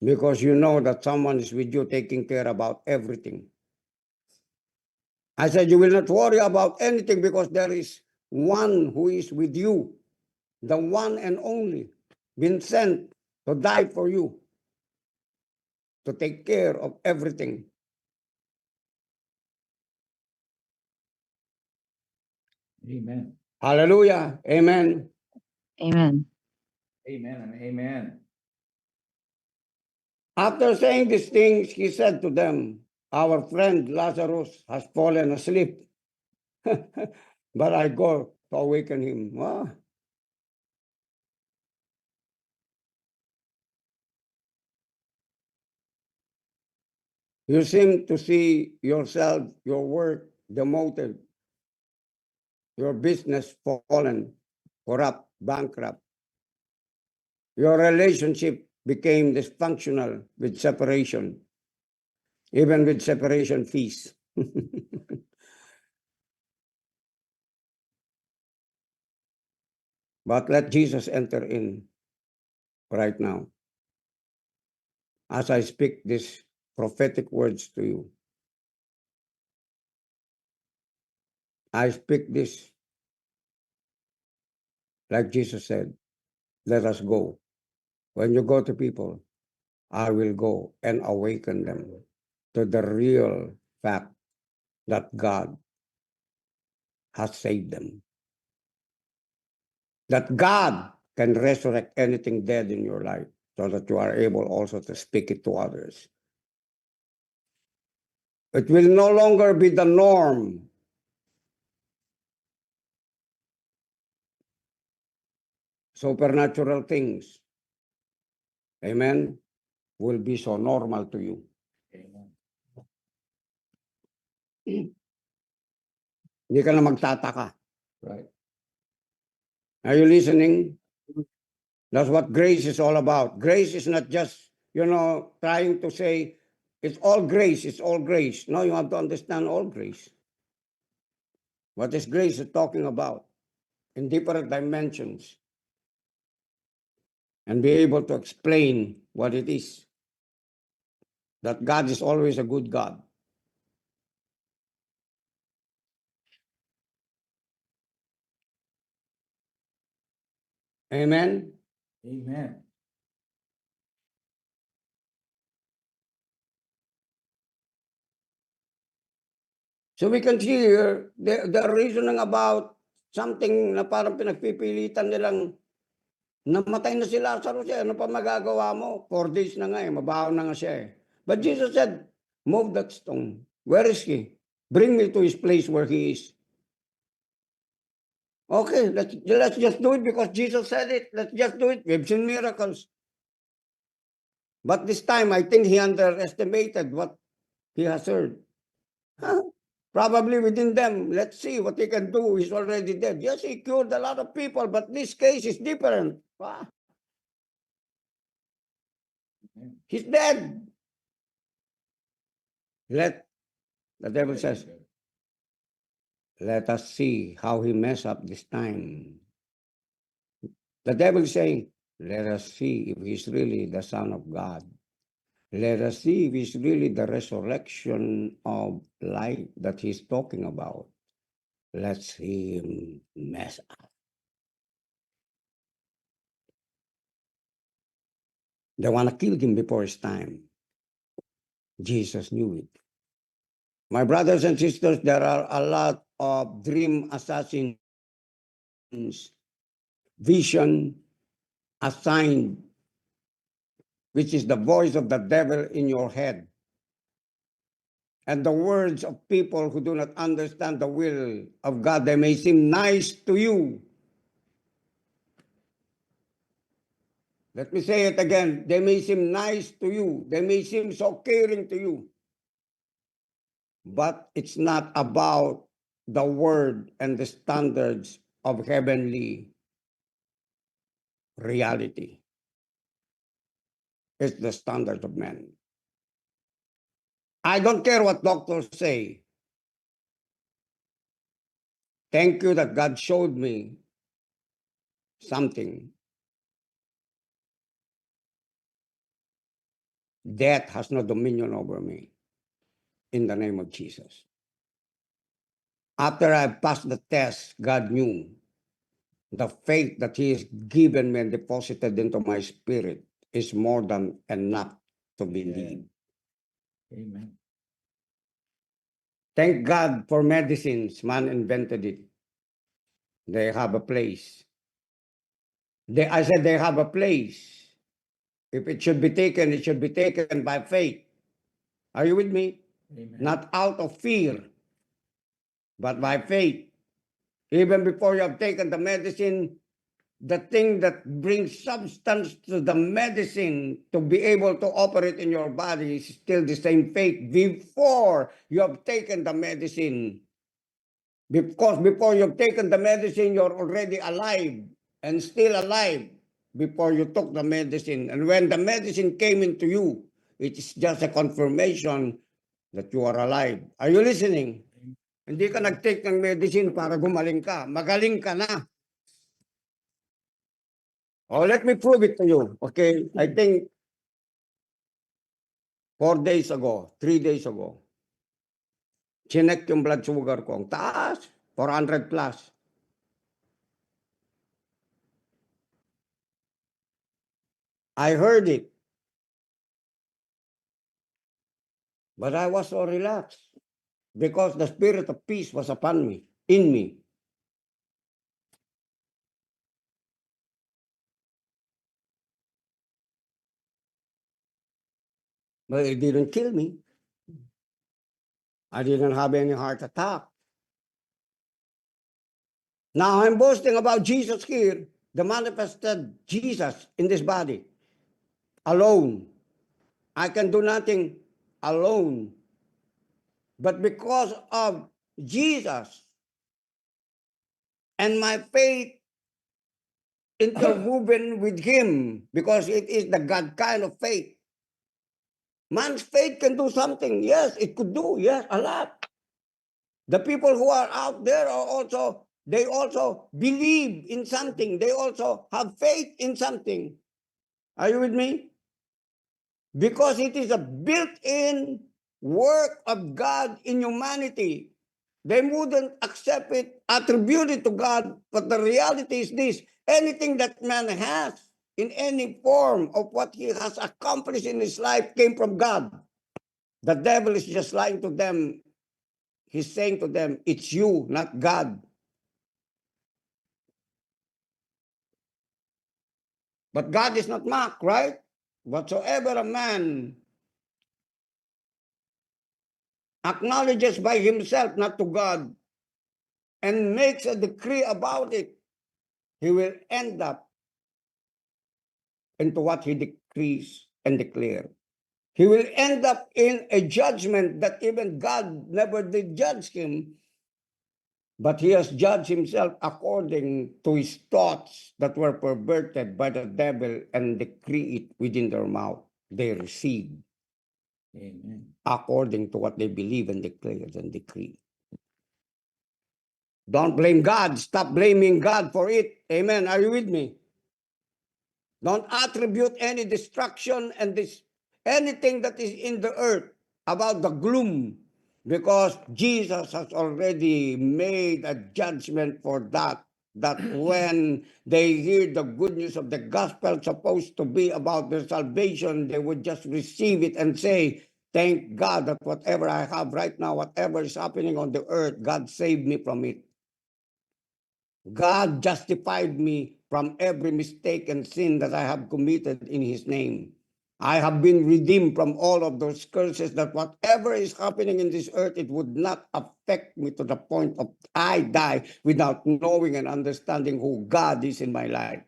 because you know that someone is with you taking care about everything. I said you will not worry about anything because there is one who is with you, the one and only, been sent to die for you, to take care of everything. Amen. Hallelujah. Amen. Amen. Amen and amen. After saying these things, he said to them, our friend Lazarus has fallen asleep, but I go to awaken him. Ah. You seem to see yourself, your work demoted, your business fallen, corrupt, bankrupt. Your relationship became dysfunctional with separation, even with separation fees. But let Jesus enter in right now as I speak these prophetic words to you. I speak this like Jesus said, let us go. When you go to people, I will go and awaken them to the real fact that God has saved them. That God can resurrect anything dead in your life so that you are able also to speak it to others. It will no longer be the norm. Supernatural things, amen, will be so normal to you. Amen. Hindi ka na magtataka. Right. Are you listening? That's what grace is all about. Grace is not just, trying to say, it's all grace, it's all grace. No, you have to understand all grace. What is grace talking about? In different dimensions. And be able to explain what it is. That God is always a good God. Amen? Amen. So we can see here, the reasoning about something na parang pinagpipilitan nilang Namatay na si Lazarus eh. Ano pa magagawa mo? 4 days na nga eh. Mabaho na nga siya eh. But Jesus said, move that stone. Where is he? Bring me to his place where he is. Okay, let's just do it because Jesus said it. Let's just do it. We've seen miracles. But this time, I think he underestimated what he has heard. Huh? Probably within them, let's see what he can do. He's already dead. Yes, he cured a lot of people, but this case is different. Ah, he's dead. The devil says, let us see how he messed up this time. The devil is saying, let us see if he's really the Son of God. Let us see if he's really the resurrection of life that he's talking about. Let's see him mess up. They want to kill him before his time. Jesus knew it. My brothers and sisters, there are a lot of dream assassins, vision assigned, which is the voice of the devil in your head. And the words of people who do not understand the will of God, they may seem nice to you. Let me say it again. They may seem nice to you. They may seem so caring to you. But it's not about the word and the standards of heavenly reality. It's the standard of men. I don't care what doctors say. Thank you that God showed me something. Death has no dominion over me. In the name of Jesus. After I passed the test, God knew the faith that He has given me and deposited into my spirit is more than enough to believe. Amen. Thank God for medicines. Man invented it. They have a place. I said they have a place. If it should be taken, it should be taken by faith. Are you with me? Amen. Not out of fear, but by faith. Even before you have taken the medicine, the thing that brings substance to the medicine to be able to operate in your body is still the same faith before you have taken the medicine. Because before you've taken the medicine, you're already alive and still alive before you took the medicine. And when the medicine came into you, it is just a confirmation that you are alive. Are you listening? Hindi ka nag-take ng medicine para gumaling ka. Magaling ka na. Oh, let me prove it to you. Okay, I think 4 days ago, 3 days ago, chinek yung blood sugar ko. Ang taas, 400 plus. I heard it. But I was so relaxed because the spirit of peace was upon me, in me. But it didn't kill me. I didn't have any heart attack. Now I'm boasting about Jesus here, the manifested Jesus in this body, alone. I can do nothing alone. But because of Jesus and my faith interwoven with Him, because it is the God kind of faith. Man's faith can do something. Yes, it could do. Yes, a lot. The people who are out there are also, they also believe in something. They also have faith in something. Are you with me? Because it is a built-in work of God in humanity. They wouldn't accept it, attribute it to God, but the reality is this: anything that man has in any form of what he has accomplished in his life came from God. The devil is just lying to them. He's saying to them, it's you, not God. But God is not mocked, right? Whatsoever a man acknowledges by himself, not to God, and makes a decree about it, he will end up into what he decrees and declares. He will end up in a judgment that even God never did judge him, but he has judged himself according to his thoughts that were perverted by the devil and decree it within their mouth. They receive Amen. according to what they believe and declare and decree. Don't blame God. Stop blaming God for it. Amen. Are you with me? Don't attribute any destruction and anything that is in the earth about the gloom, because Jesus has already made a judgment for that. That when they hear the good news of the gospel supposed to be about their salvation, they would just receive it and say, thank God that whatever I have right now, whatever is happening on the earth, God saved me from it. God justified me from every mistake and sin that I have committed in his name. I have been redeemed from all of those curses, that whatever is happening in this earth, it would not affect me to the point of I die without knowing and understanding who God is in my life.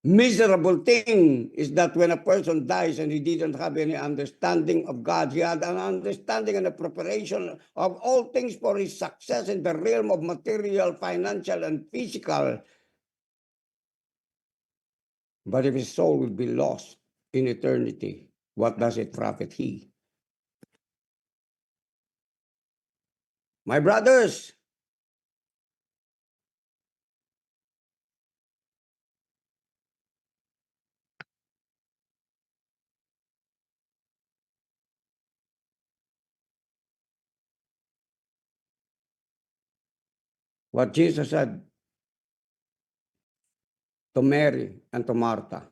Miserable thing is that when a person dies and he didn't have any understanding of God, he had an understanding and a preparation of all things for his success in the realm of material, financial, and physical. But if his soul will be lost in eternity, what does it profit he? My brothers, what Jesus said to Mary and to Martha,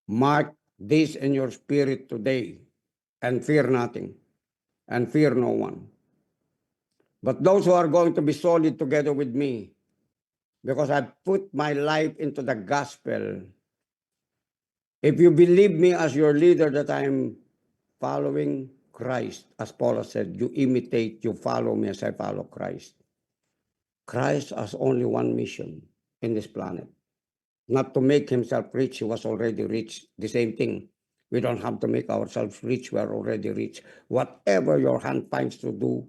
mark this in your spirit today, and fear nothing, and fear no one. But those who are going to be solid together with me, because I put my life into the gospel. If you believe me as your leader that I'm following Christ, as Paul has said, you imitate, you follow me as I follow Christ. Christ has only one mission in this planet, not to make himself rich. He was already rich. The same thing. We don't have to make ourselves rich. We are already rich. Whatever your hand finds to do,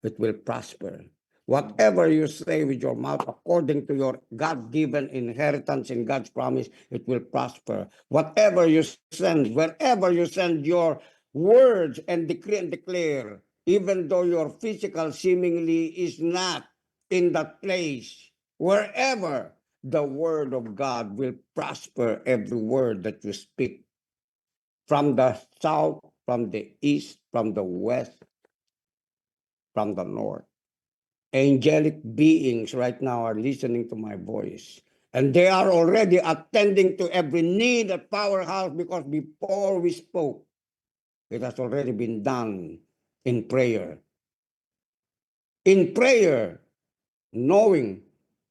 it will prosper. Whatever you say with your mouth, according to your God-given inheritance in God's promise, it will prosper. Whatever you send, wherever you send your words and decree and declare, even though your physical seemingly is not in that place, wherever, the word of God will prosper every word that you speak. From the south, from the east, from the west, from the north. Angelic beings right now are listening to my voice. And they are already attending to every need at Powerhouse, because before we spoke, it has already been done in prayer. In prayer, knowing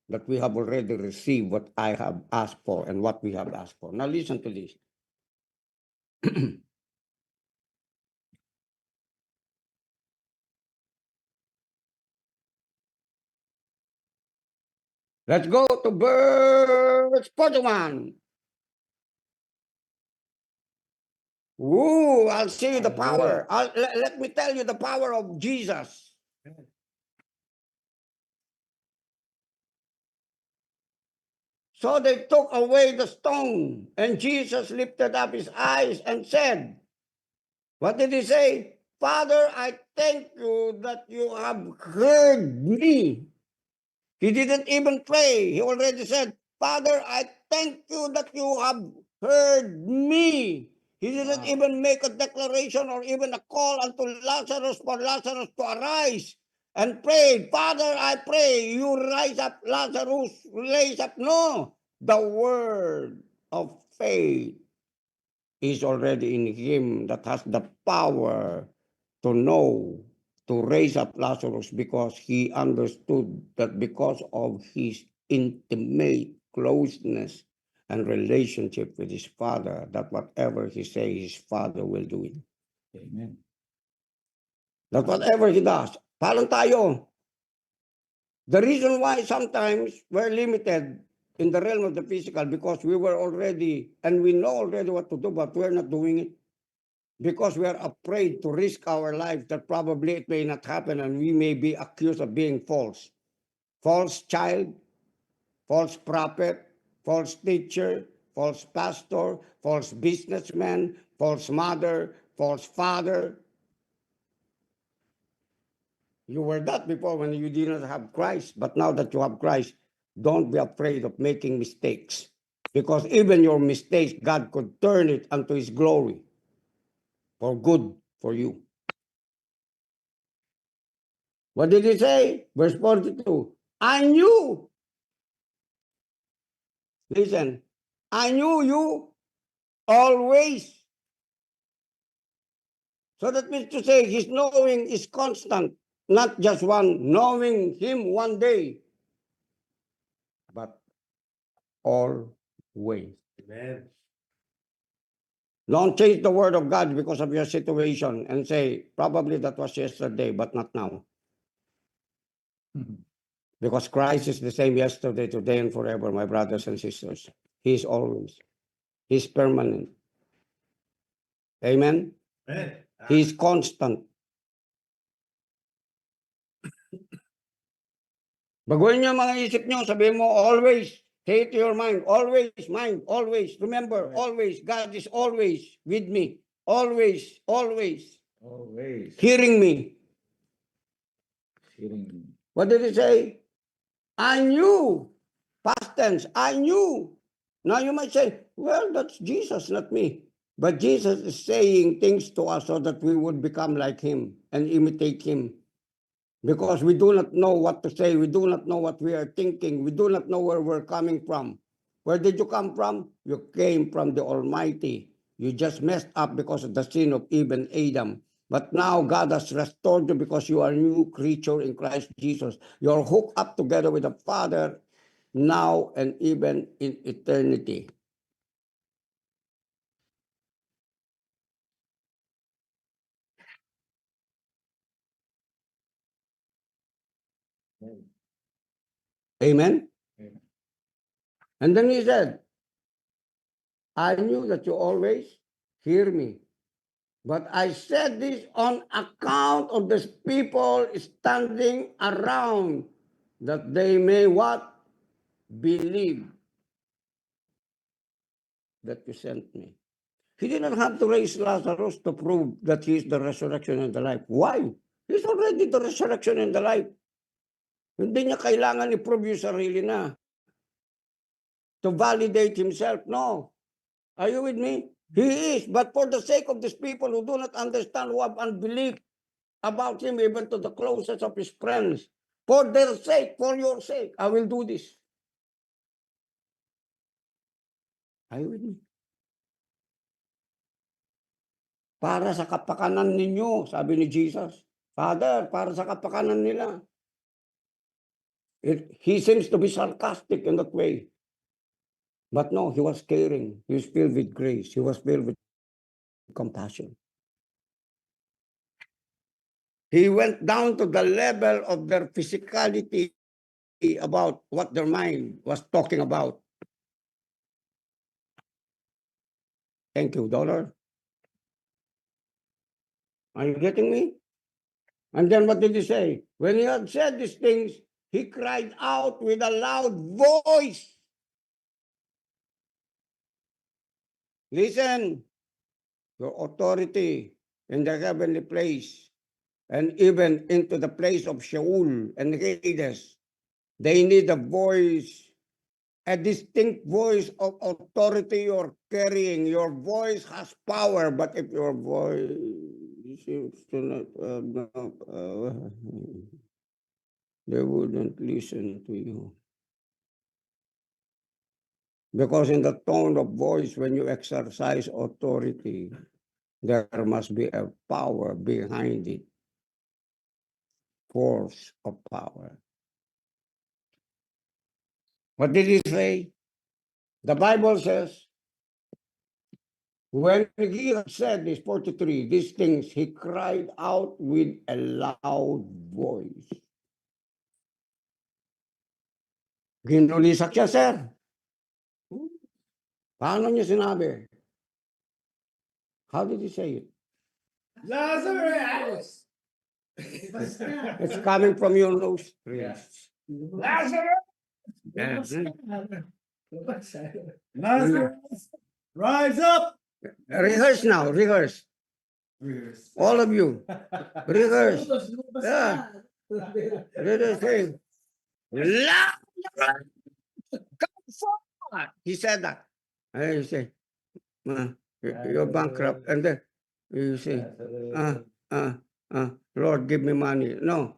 that we have already received what I have asked for and what we have asked for. Now listen to this. Let's go to verse 41. Ooh, I'll see you the power. Let me tell you the power of Jesus. So they took away the stone, and Jesus lifted up his eyes and said, what did he say? Father, I thank you that you have heard me. He didn't even pray. He already said, Father, I thank you that you have heard me. He didn't even make a declaration or even a call unto Lazarus for Lazarus to arise and pray. Father, I pray you rise up, Lazarus, raise up. No, the word of faith is already in him that has the power to know, to raise up Lazarus, because he understood that because of his intimate closeness and relationship with his Father, that whatever he says, his Father will do it. Amen. That whatever he does, parang tayo. The reason why sometimes we're limited in the realm of the physical because we were already, and we know already what to do, but we're not doing it. Because we are afraid to risk our life that probably it may not happen and we may be accused of being false. False child, false prophet, false teacher, false pastor, false businessman, false mother, false father. You were that before when you did not have Christ, but now that you have Christ, don't be afraid of making mistakes. Because even your mistakes, God could turn it unto his glory for good for you. What did he say? Verse 42. I knew. Listen, I knew you always. So that means to say his knowing is constant, not just one, knowing him one day, but always. Amen. Don't change the word of God because of your situation and say, probably that was yesterday, but not now. Mhm. Because Christ is the same yesterday, today, and forever, my brothers and sisters. He is always. He's permanent. Amen? Amen. He's constant. Baguhin niyo ang mga isip niyo, sabihin mo, always. Say it to your mind, always, mind, always. Remember, always, God is always with me. Always, always. Always Hearing me. hearing me. What did he say? I knew. Past tense, I knew. Now you might say, well, that's Jesus, not me. But Jesus is saying things to us so that we would become like him and imitate him. Because we do not know what to say. We do not know what we are thinking. We do not know where we're coming from. Where did you come from? You came from the Almighty. You just messed up because of the sin of Eve and Adam. But now God has restored you because you are a new creature in Christ Jesus. You're hooked up together with the Father now and even in eternity. Amen? Amen. And then he said, I knew that you always hear me. But I said this on account of the people standing around, that they may what? Believe that you sent me. He did not have to raise Lazarus to prove that he is the resurrection and the life. Why? He's already the resurrection and the life. Hindi niya kailangan i-prove yung sarili na to validate himself. No. Are you with me? He is. But for the sake of these people who do not understand, who have unbelief about him, even to the closest of his friends, for their sake, for your sake, I will do this. Are you with me? Para sa kapakanan ninyo, sabi ni Jesus. Father, para sa kapakanan nila. He seems to be sarcastic in that way. But no, he was caring. He was filled with grace. He was filled with compassion. He went down to the level of their physicality about what their mind was talking about. Thank you, daughter. Are you getting me? And then what did he say? When he had said these things, he cried out with a loud voice. Listen, your authority in the heavenly place and even into the place of Sheol and Hades, they need a voice, a distinct voice of authority you're carrying. Your voice has power, but if your voice seems to not have no power, they wouldn't listen to you. Because in the tone of voice, when you exercise authority, there must be a power behind it. Force of power. What did he say? The Bible says, when he had said this, 43, these things, he cried out with a loud voice. Ginulisak siya, sir. Paano niya sinabi? How did he say it? Lazarus! It's coming from your nose. Lazarus! Yes. Lazarus! Rise up! Rehearse now, rehearse. All of you, rehearse. Yeah. Rehearse. Lazarus, come forward. He said that. And you say, you're bankrupt. And then you say, Lord, give me money. No.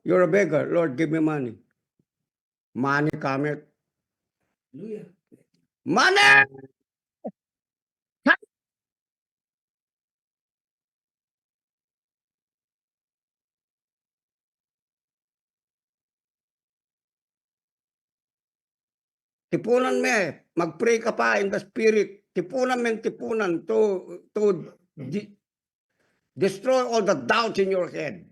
You're a beggar. Lord, give me money. Money cometh. Money! Tipunan mo eh. Mag-pray ka pa in the spirit. Tipunan mo yung tipunan to destroy all the doubts in your head.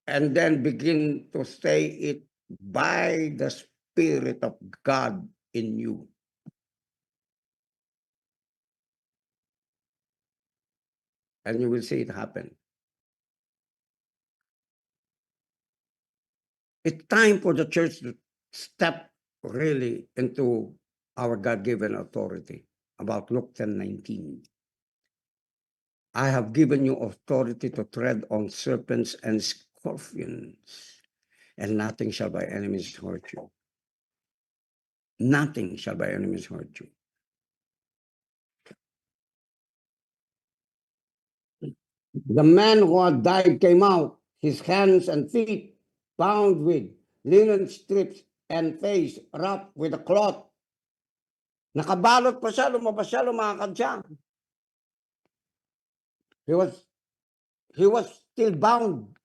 And then begin to say it by the Spirit of God in you. And you will see it happen. It's time for the church to step really into our God-given authority about Luke 10:19. I have given you authority to tread on serpents and scorpions, and nothing shall by enemies hurt you. Nothing shall by enemies hurt you. The man who had died came out, his hands and feet bound with linen strips and face wrapped with a cloth. Nakabalot pa siya, lumabas siya, lumakad siya. He was still bound.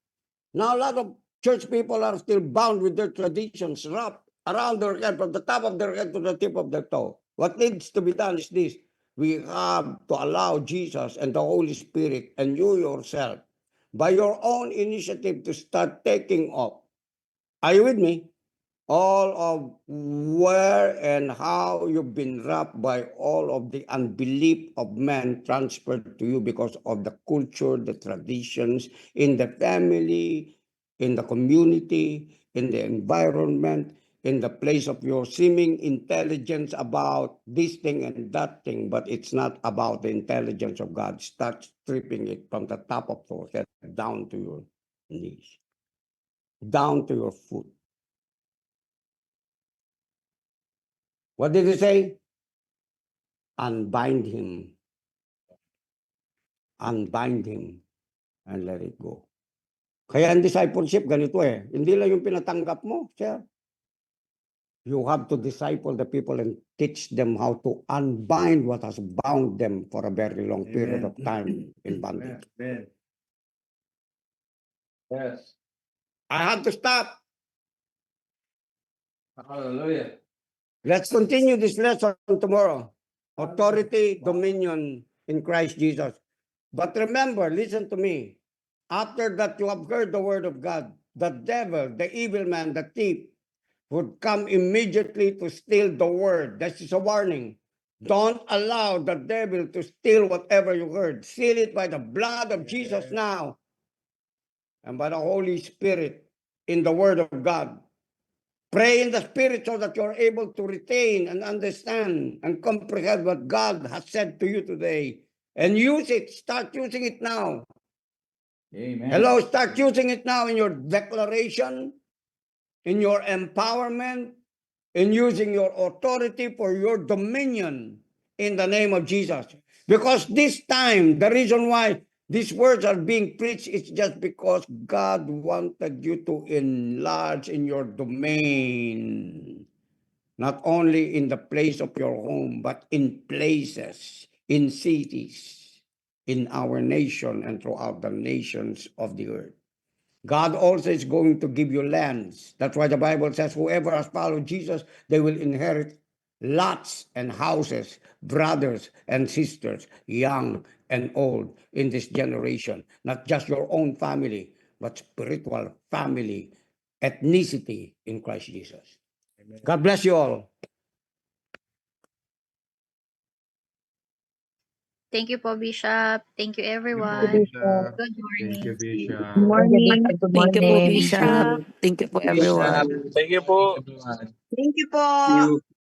Now a lot of church people are still bound with their traditions, wrapped around their head, from the top of their head to the tip of their toe. What needs to be done is this. We have to allow Jesus and the Holy Spirit and you yourself, by your own initiative, to start taking off. Are you with me? All of where and how you've been wrapped by all of the unbelief of men transferred to you because of the culture, the traditions, in the family, in the community, in the environment, in the place of your seeming intelligence about this thing and that thing, but it's not about the intelligence of God. Start stripping it from the top of your head down to your knees, down to your foot. What did he say? Unbind him. Unbind him and let it go. Kaya ang discipleship, ganito eh. Hindi lang yung pinatanggap mo, sir. You have to disciple the people and teach them how to unbind what has bound them for a very long period of time in bondage. Amen. Yes. I had to stop. Hallelujah. Let's continue this lesson tomorrow. Authority, dominion in Christ Jesus. But remember, listen to me. After that you have heard the word of God, the devil, the evil man, the thief, would come immediately to steal the word. This is a warning. Don't allow the devil to steal whatever you heard. Seal it by the blood of Jesus now and by the Holy Spirit in the word of God. Pray in the Spirit so that you're able to retain and understand and comprehend what God has said to you today. And use it. Start using it now. Amen. Hello, start using it now in your declaration, in your empowerment, in using your authority for your dominion in the name of Jesus. Because this time, the reason why these words are being preached is just because God wanted you to enlarge in your domain. Not only in the place of your home, but in places, in cities, in our nation and throughout the nations of the earth. God also is going to give you lands. That's why the Bible says, whoever has followed Jesus, they will inherit lots and houses, brothers and sisters, young and old in this generation. Not just your own family, but spiritual family, ethnicity in Christ Jesus. God bless you all. Thank you po, Bishop. Thank you, everyone. Bishop. Good Thank you, morning. Bishop. Good morning. Thank you po, Bishop. Bishop. Thank you po, everyone. Thank you po. Thank you.